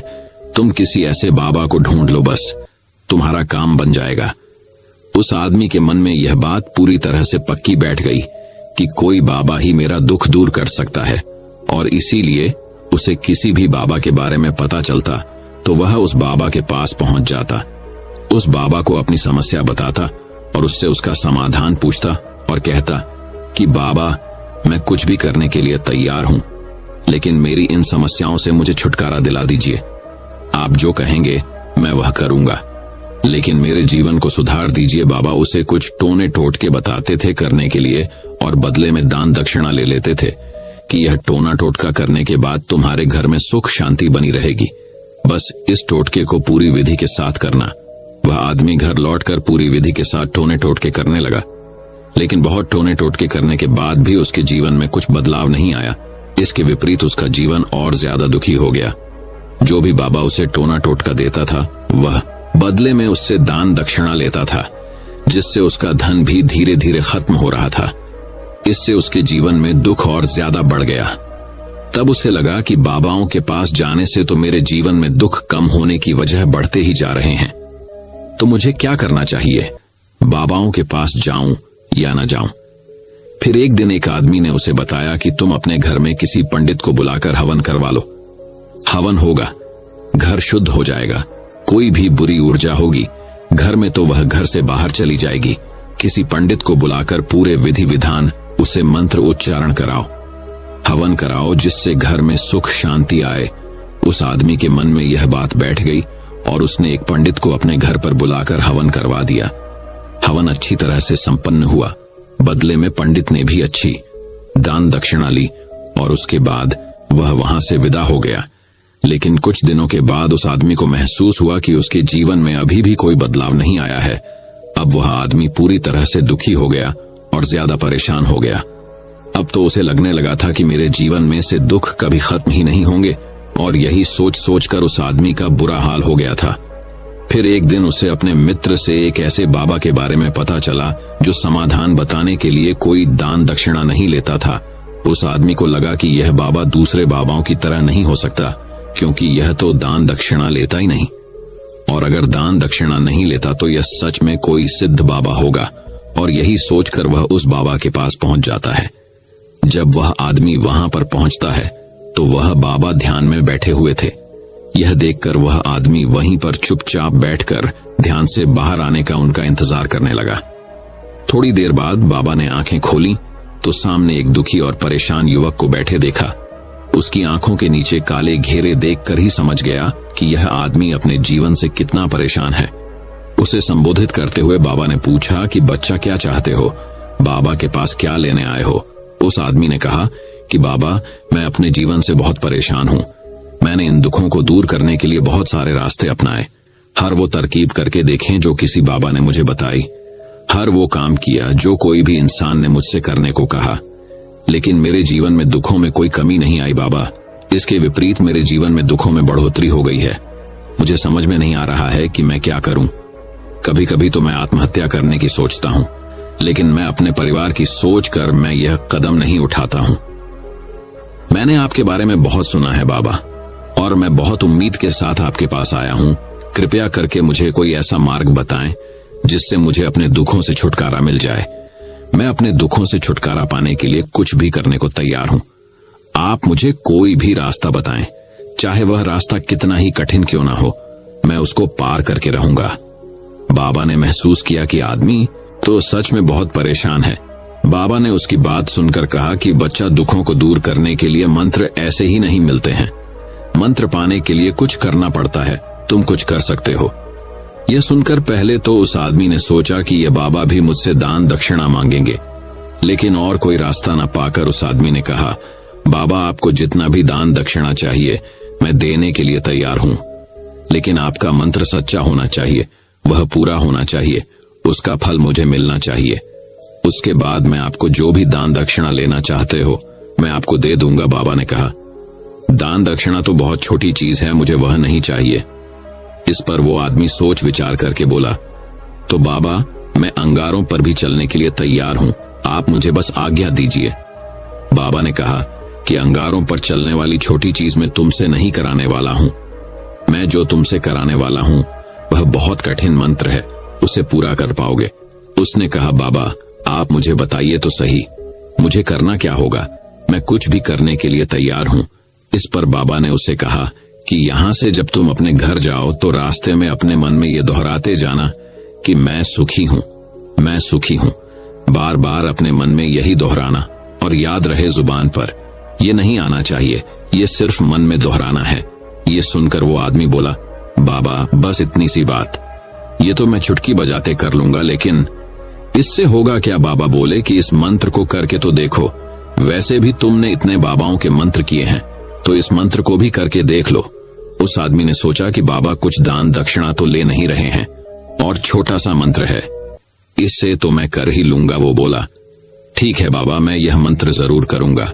तुम किसी ऐसे बाबा को ढूंढ लो, बस तुम्हारा काम बन जाएगा। उस आदमी के मन में यह बात पूरी तरह से पक्की बैठ गई कि कोई बाबा ही मेरा दुख दूर कर सकता है, और इसीलिए उसे किसी भी बाबा के बारे में पता चलता तो वह उस बाबा के पास पहुंच जाता, उस बाबा को अपनी समस्या बताता और उससे उसका समाधान पूछता और कहता कि बाबा, मैं कुछ भी करने के लिए तैयार हूं, लेकिन मेरी इन समस्याओं से मुझे छुटकारा दिला दीजिए। आप जो कहेंगे मैं वह करूंगा, लेकिन मेरे जीवन को सुधार दीजिए बाबा। उसे कुछ टोने टोटके बताते थे करने के लिए और बदले में दान दक्षिणा ले लेते थे कि यह टोना टोटका करने के बाद तुम्हारे घर में सुख शांति बनी रहेगी, बस इस टोटके को पूरी विधि के साथ करना। वह आदमी घर लौटकर पूरी विधि के साथ टोने टोटके करने लगा, लेकिन बहुत टोने टोटके करने के बाद भी उसके जीवन में कुछ बदलाव नहीं आया। इसके विपरीत उसका जीवन और ज्यादा दुखी हो गया। जो भी बाबा उसे टोना टोटका देता था वह बदले में उससे दान दक्षिणा लेता था, जिससे उसका धन भी धीरे धीरे खत्म हो रहा था। इससे उसके जीवन में दुख और ज्यादा बढ़ गया। तब उसे लगा कि बाबाओं के पास जाने से तो मेरे जीवन में दुख कम होने की वजह बढ़ते ही जा रहे हैं। तो मुझे क्या करना चाहिए, बाबाओं के पास जाऊं या न जाऊं? फिर एक दिन एक आदमी ने उसे बताया कि तुम अपने घर में किसी पंडित को बुलाकर हवन करवा लो। हवन होगा, घर शुद्ध हो जाएगा, कोई भी बुरी ऊर्जा होगी घर में तो वह घर से बाहर चली जाएगी। किसी पंडित को बुलाकर पूरे विधि विधान उसे मंत्र उच्चारण कराओ, हवन कराओ, जिससे घर में सुख शांति आए। उस आदमी के मन में यह बात बैठ गई और उसने एक पंडित को अपने घर पर बुलाकर हवन करवा दिया। हवन अच्छी तरह से संपन्न हुआ। बदले में पंडित ने भी अच्छी दान दक्षिणा ली और उसके बाद वह वहां से विदा हो गया। लेकिन कुछ दिनों के बाद उस आदमी को महसूस हुआ कि उसके जीवन में अभी भी कोई बदलाव नहीं आया है। अब वह आदमी पूरी तरह से दुखी हो गया और ज्यादा परेशान हो गया। अब तो उसे लगने लगा था कि मेरे जीवन में से दुख कभी खत्म ही नहीं होंगे, और यही सोच सोचकर उस आदमी का बुरा हाल हो गया था। फिर एक दिन उसे अपने मित्र से एक ऐसे बाबा के बारे में पता चला जो समाधान बताने के लिए कोई दान दक्षिणा नहीं लेता था। उस आदमी को लगा कि यह बाबा दूसरे बाबाओं की तरह नहीं हो सकता, क्योंकि यह तो दान दक्षिणा लेता ही नहीं, और अगर दान दक्षिणा नहीं लेता तो यह सच में कोई सिद्ध बाबा होगा। और यही सोचकर वह उस बाबा के पास पहुंच जाता है। जब वह आदमी वहां पर पहुंचता है तो वह बाबा ध्यान में बैठे हुए थे। यह देखकर वह आदमी वहीं पर चुपचाप बैठकर ध्यान से बाहर आने का उनका इंतजार करने लगा। थोड़ी देर बाद बाबा ने आंखें खोली तो सामने एक दुखी और परेशान युवक को बैठे देखा। उसकी आंखों के नीचे काले घेरे देखकर ही समझ गया कि यह आदमी अपने जीवन से कितना परेशान है। उसे संबोधित करते हुए बाबा ने पूछा कि बच्चा, क्या चाहते हो? बाबा के पास क्या लेने आए हो? उस आदमी ने कहा कि बाबा, मैं अपने जीवन से बहुत परेशान हूं। मैंने इन दुखों को दूर करने के लिए बहुत सारे रास्ते अपनाए, हर वो तरकीब करके देखें जो किसी बाबा ने मुझे बताई, हर वो काम किया जो कोई भी इंसान ने मुझसे करने को कहा, लेकिन मेरे जीवन में दुखों में कोई कमी नहीं आई बाबा। इसके विपरीत मेरे जीवन में दुखों में बढ़ोतरी हो गई है। मुझे समझ में नहीं आ रहा है कि मैं क्या करूं। कभी कभी तो मैं आत्महत्या करने की सोचता हूं, लेकिन मैं अपने परिवार की सोच कर मैं यह कदम नहीं उठाता हूं। मैंने आपके बारे में बहुत सुना है बाबा, और मैं बहुत उम्मीद के साथ आपके पास आया हूं। कृपया करके मुझे कोई ऐसा मार्ग बताएं जिससे मुझे अपने दुखों से छुटकारा मिल जाए। मैं अपने दुखों से छुटकारा पाने के लिए कुछ भी करने को तैयार हूं। आप मुझे कोई भी रास्ता बताएं, चाहे वह रास्ता कितना ही कठिन क्यों ना हो, मैं उसको पार करके रहूंगा। बाबा ने महसूस किया कि आदमी तो सच में बहुत परेशान है। बाबा ने उसकी बात सुनकर कहा कि बच्चा, दुखों को दूर करने के लिए मंत्र ऐसे ही नहीं मिलते हैं। मंत्र पाने के लिए कुछ करना पड़ता है। तुम कुछ कर सकते हो। यह सुनकर पहले तो उस आदमी ने सोचा कि यह बाबा भी मुझसे दान दक्षिणा मांगेंगे, लेकिन और कोई रास्ता न पाकर उस आदमी ने कहा, बाबा, आपको जितना भी दान दक्षिणा चाहिए मैं देने के लिए तैयार हूं, लेकिन आपका मंत्र सच्चा होना चाहिए, वह पूरा होना चाहिए, उसका फल मुझे मिलना चाहिए। उसके बाद मैं आपको जो भी दान दक्षिणा लेना चाहते हो मैं आपको दे दूंगा। बाबा ने कहा, दान दक्षिणा तो बहुत छोटी चीज है, मुझे वह नहीं चाहिए। इस पर वो आदमी सोच विचार करके बोला, तो बाबा, मैं अंगारों पर भी चलने के लिए तैयार हूं, आप मुझे बस आज्ञा दीजिए। बाबा ने कहा कि अंगारों पर चलने वाली छोटी चीज मैं तुमसे नहीं कराने वाला हूं। मैं जो तुमसे कराने वाला हूं वह बहुत कठिन मंत्र है, उसे पूरा कर पाओगे। उसने कहा, बाबा, आप मुझे बताइए तो सही, मुझे करना क्या होगा? मैं कुछ भी करने के लिए तैयार हूं। इस पर बाबा ने उसे कहा कि यहां से जब तुम अपने घर जाओ तो रास्ते में अपने मन में ये दोहराते जाना कि मैं सुखी हूं, मैं सुखी हूं। बार बार अपने मन में यही दोहराना, और याद रहे जुबान पर, ये नहीं आना चाहिए, ये सिर्फ मन में दोहराना है। ये सुनकर वो आदमी बोला, बाबा, बस इतनी सी बात, ये तो मैं चुटकी बजाते कर लूंगा, लेकिन इससे होगा क्या? बाबा बोले कि इस मंत्र को करके तो देखो, वैसे भी तुमने इतने बाबाओं के मंत्र किए हैं, तो इस मंत्र को भी करके देख लो। उस आदमी ने सोचा कि बाबा कुछ दान दक्षिणा तो ले नहीं रहे हैं, और छोटा सा मंत्र है, इससे तो मैं कर ही लूंगा। वो बोला, ठीक है बाबा, मैं यह मंत्र जरूर करूंगा।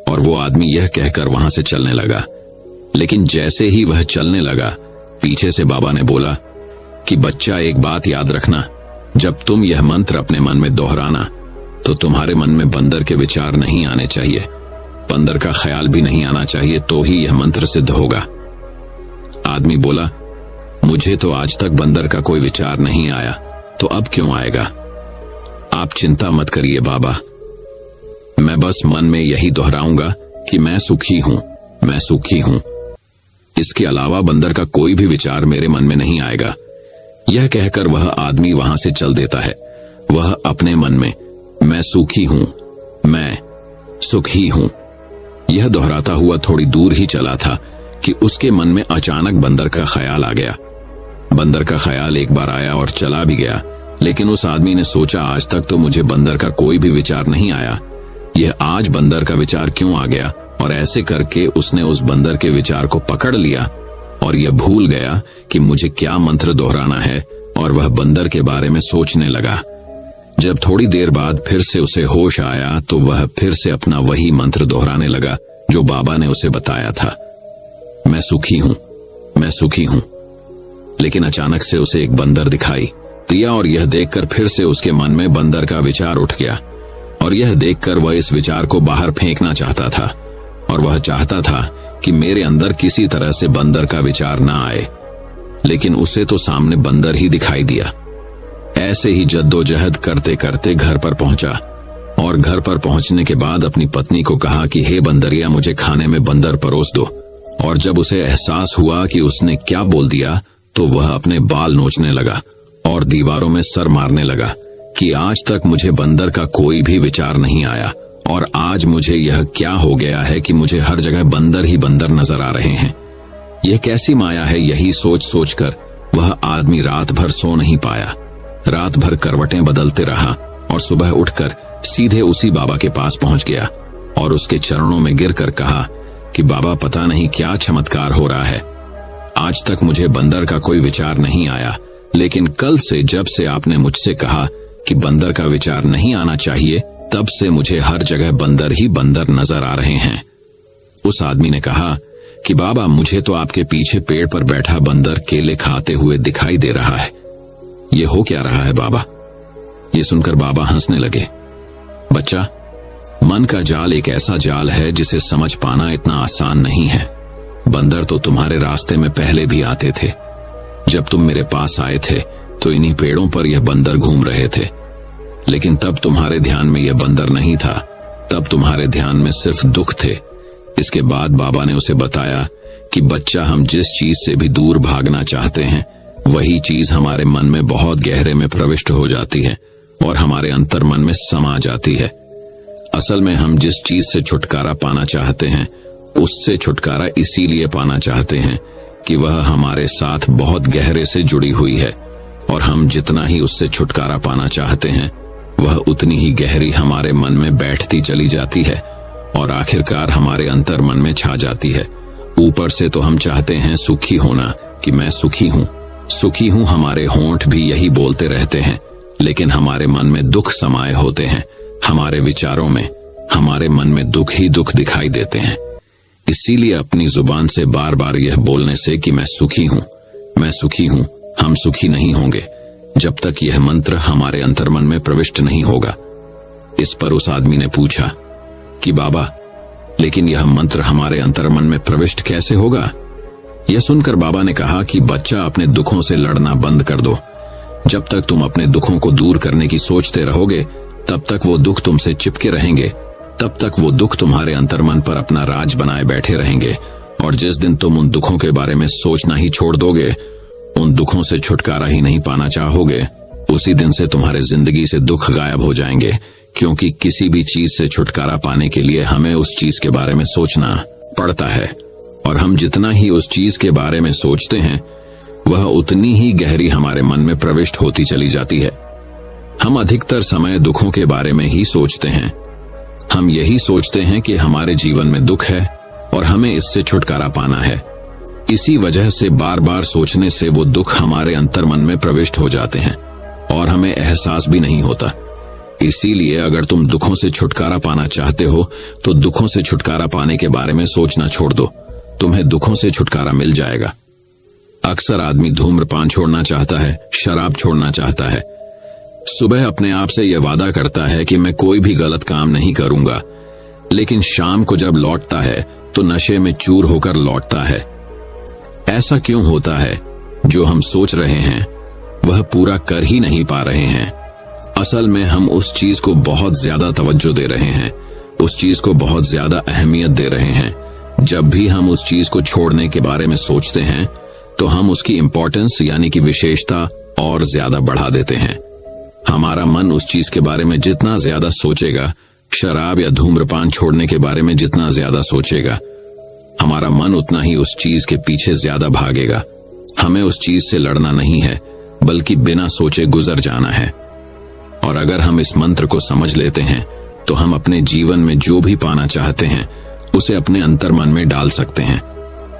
और वो आदमी यह कहकर वहां से चलने लगा। लेकिन जैसे ही वह चलने लगा, पीछे से बाबा ने बोला कि बच्चा, एक बात याद रखना, जब तुम यह मंत्र अपने मन में दोहराना तो तुम्हारे मन में बंदर के विचार नहीं आने चाहिए। बंदर का ख्याल भी नहीं आना चाहिए तो ही यह मंत्र सिद्ध होगा। आदमी बोला, मुझे तो आज तक बंदर का कोई विचार नहीं आया, तो अब क्यों आएगा? आप चिंता मत करिए बाबा, मैं बस मन में यही दोहराऊंगा कि मैं सुखी हूं, मैं सुखी हूं। इसके अलावा बंदर का कोई भी विचार मेरे मन में नहीं आएगा। यह कहकर वह आदमी वहां से चल देता है। वह अपने मन में मैं सुखी हूं, मैं सुखी हूं, यह दोहराता हुआ थोड़ी दूर ही चला था कि उसके मन में अचानक बंदर का ख्याल आ गया। बंदर का ख्याल एक बार आया और चला भी गया, लेकिन उस आदमी ने सोचा, आज तक तो मुझे बंदर का कोई भी विचार नहीं आया, यह आज बंदर का विचार क्यों आ गया? और ऐसे करके उसने उस बंदर के विचार को पकड़ लिया और यह भूल गया कि मुझे क्या मंत्र दोहराना है, और वह बंदर के बारे में सोचने लगा। जब थोड़ी देर बाद फिर से उसे होश आया तो वह फिर से अपना वही मंत्र दोहराने लगा जो बाबा ने उसे बताया था, मैं सुखी हूं, मैं सुखी हूं। लेकिन अचानक से उसे एक बंदर दिखाई दिया और यह देखकर फिर से उसके मन में बंदर का विचार उठ गया, और यह देखकर वह इस विचार को बाहर फेंकना चाहता था, और वह चाहता था कि मेरे अंदर किसी तरह से बंदर का विचार ना आए, लेकिन उसे तो सामने बंदर ही दिखाई दिया। ऐसे ही जद्दोजहद करते करते घर पर पहुंचा, और घर पर पहुंचने के बाद अपनी पत्नी को कहा कि हे बंदरिया, मुझे खाने में बंदर परोस दो। और जब उसे एहसास हुआ कि उसने क्या बोल दिया तो वह अपने बाल नोचने लगा और दीवारों में सर मारने लगा कि आज तक मुझे बंदर का कोई भी विचार नहीं आया, और आज मुझे यह क्या हो गया है कि मुझे हर जगह बंदर ही बंदर नजर आ रहे हैं। यह कैसी माया है? यही सोच सोचकर वह आदमी रात भर सो नहीं पाया। रात भर करवटें बदलते रहा और सुबह उठकर सीधे उसी बाबा के पास पहुंच गया और उसके चरणों में गिरकर कहा कि बाबा, पता नहीं क्या चमत्कार हो रहा है, आज तक मुझे बंदर का कोई विचार नहीं आया, लेकिन कल से जब से आपने मुझसे कहा कि बंदर का विचार नहीं आना चाहिए, तब से मुझे हर जगह बंदर ही बंदर नजर आ रहे हैं। उस आदमी ने कहा कि बाबा, मुझे तो आपके पीछे पेड़ पर बैठा बंदर केले खाते हुए दिखाई दे रहा है, ये हो क्या रहा है बाबा? ये सुनकर बाबा हंसने लगे। बच्चा, मन का जाल एक ऐसा जाल है जिसे समझ पाना इतना आसान नहीं है। बंदर तो तुम्हारे रास्ते में पहले भी आते थे। जब तुम मेरे पास आए थे तो इन्हीं पेड़ों पर यह बंदर घूम रहे थे, लेकिन तब तुम्हारे ध्यान में यह बंदर नहीं था, तब तुम्हारे ध्यान में सिर्फ दुख थे। इसके बाद बाबा ने उसे बताया कि बच्चा, हम जिस चीज से भी दूर भागना चाहते हैं वही चीज हमारे मन में बहुत गहरे में प्रविष्ट हो जाती है और हमारे अंतर मन में समा जाती है। असल में हम जिस चीज से छुटकारा पाना चाहते हैं उससे छुटकारा इसीलिए पाना चाहते हैं कि वह हमारे साथ बहुत गहरे से जुड़ी हुई है, और हम जितना ही उससे छुटकारा पाना चाहते हैं वह उतनी ही गहरी हमारे मन में बैठती चली जाती है और आखिरकार हमारे अंतर मन में छा जाती है। ऊपर से तो हम चाहते हैं सुखी होना कि मैं सुखी हूं, सुखी हूं, हमारे होंठ भी यही बोलते रहते हैं, लेकिन हमारे मन में दुख समाये होते हैं। हमारे विचारों में, हमारे मन में दुख ही दुख दिखाई देते हैं। इसीलिए अपनी जुबान से बार बार यह बोलने से कि मैं सुखी हूं, मैं सुखी हूं, हम सुखी नहीं होंगे जब तक यह मंत्र हमारे अंतर्मन में प्रविष्ट नहीं होगा। इस पर उस आदमी ने पूछा कि बाबा, लेकिन यह मंत्र हमारे अंतर्मन में प्रविष्ट कैसे होगा? यह सुनकर बाबा ने कहा कि बच्चा, अपने दुखों से लड़ना बंद कर दो। जब तक तुम अपने दुखों को दूर करने की सोचते रहोगे तब तक वो दुख तुमसे चिपके रहेंगे, तब तक वो दुख तुम्हारे अंतर्मन पर अपना राज बनाए बैठे रहेंगे, और जिस दिन तुम उन दुखों के बारे में सोचना ही छोड़ दोगे, उन दुखों से छुटकारा ही नहीं पाना चाहोगे, उसी दिन से तुम्हारे जिंदगी से दुख गायब हो जाएंगे। क्योंकि किसी भी चीज से छुटकारा पाने के लिए हमें उस चीज के बारे में सोचना पड़ता है, और हम जितना ही उस चीज के बारे में सोचते हैं वह उतनी ही गहरी हमारे मन में प्रविष्ट होती चली जाती है। हम अधिकतर समय दुखों के बारे में ही सोचते हैं। हम यही सोचते हैं कि हमारे जीवन में दुख है और हमें इससे छुटकारा पाना है। इसी वजह से बार बार सोचने से वो दुख हमारे अंतर मन में प्रविष्ट हो जाते हैं और हमें एहसास भी नहीं होता। इसीलिए अगर तुम दुखों से छुटकारा पाना चाहते हो तो दुखों से छुटकारा पाने के बारे में सोचना छोड़ दो, तुम्हें दुखों से छुटकारा मिल जाएगा। अक्सर आदमी धूम्रपान छोड़ना चाहता है, शराब छोड़ना चाहता है, सुबह अपने आप से यह वादा करता है कि मैं कोई भी गलत काम नहीं करूंगा, लेकिन शाम को जब लौटता है तो नशे में चूर होकर लौटता है। ऐसा क्यों होता है? जो हम सोच रहे हैं वह पूरा कर ही नहीं पा रहे हैं। असल में हम उस चीज को बहुत ज्यादा तवज्जो दे रहे हैं, उस चीज को बहुत ज्यादा अहमियत दे रहे हैं। जब भी हम उस चीज को छोड़ने के बारे में सोचते हैं तो हम उसकी इंपॉर्टेंस यानी कि विशेषता और ज्यादा बढ़ा देते हैं। हमारा मन उस चीज के बारे में जितना ज्यादा सोचेगा, शराब या धूम्रपान छोड़ने के बारे में जितना ज्यादा सोचेगा, हमारा मन उतना ही उस चीज के पीछे ज्यादा भागेगा। हमें उस चीज से लड़ना नहीं है, बल्कि बिना सोचे गुजर जाना है। और अगर हम इस मंत्र को समझ लेते हैं तो हम अपने जीवन में जो भी पाना चाहते हैं उसे अपने अंतर्मन में डाल सकते हैं।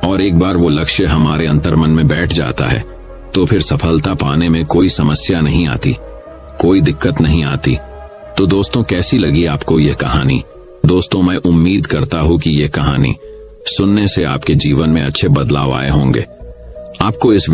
और एक बार वो लक्ष्य हमारे अंतर्मन में बैठ जाता है तो फिर सफलता पाने में कोई समस्या नहीं आती, कोई दिक्कत नहीं आती। तो दोस्तों, कैसी लगी आपको ये कहानी? दोस्तों, मैं उम्मीद करता हूं कि ये कहानी सुनने से आपके जीवन में अच्छे बदलाव आए होंगे। आपको इस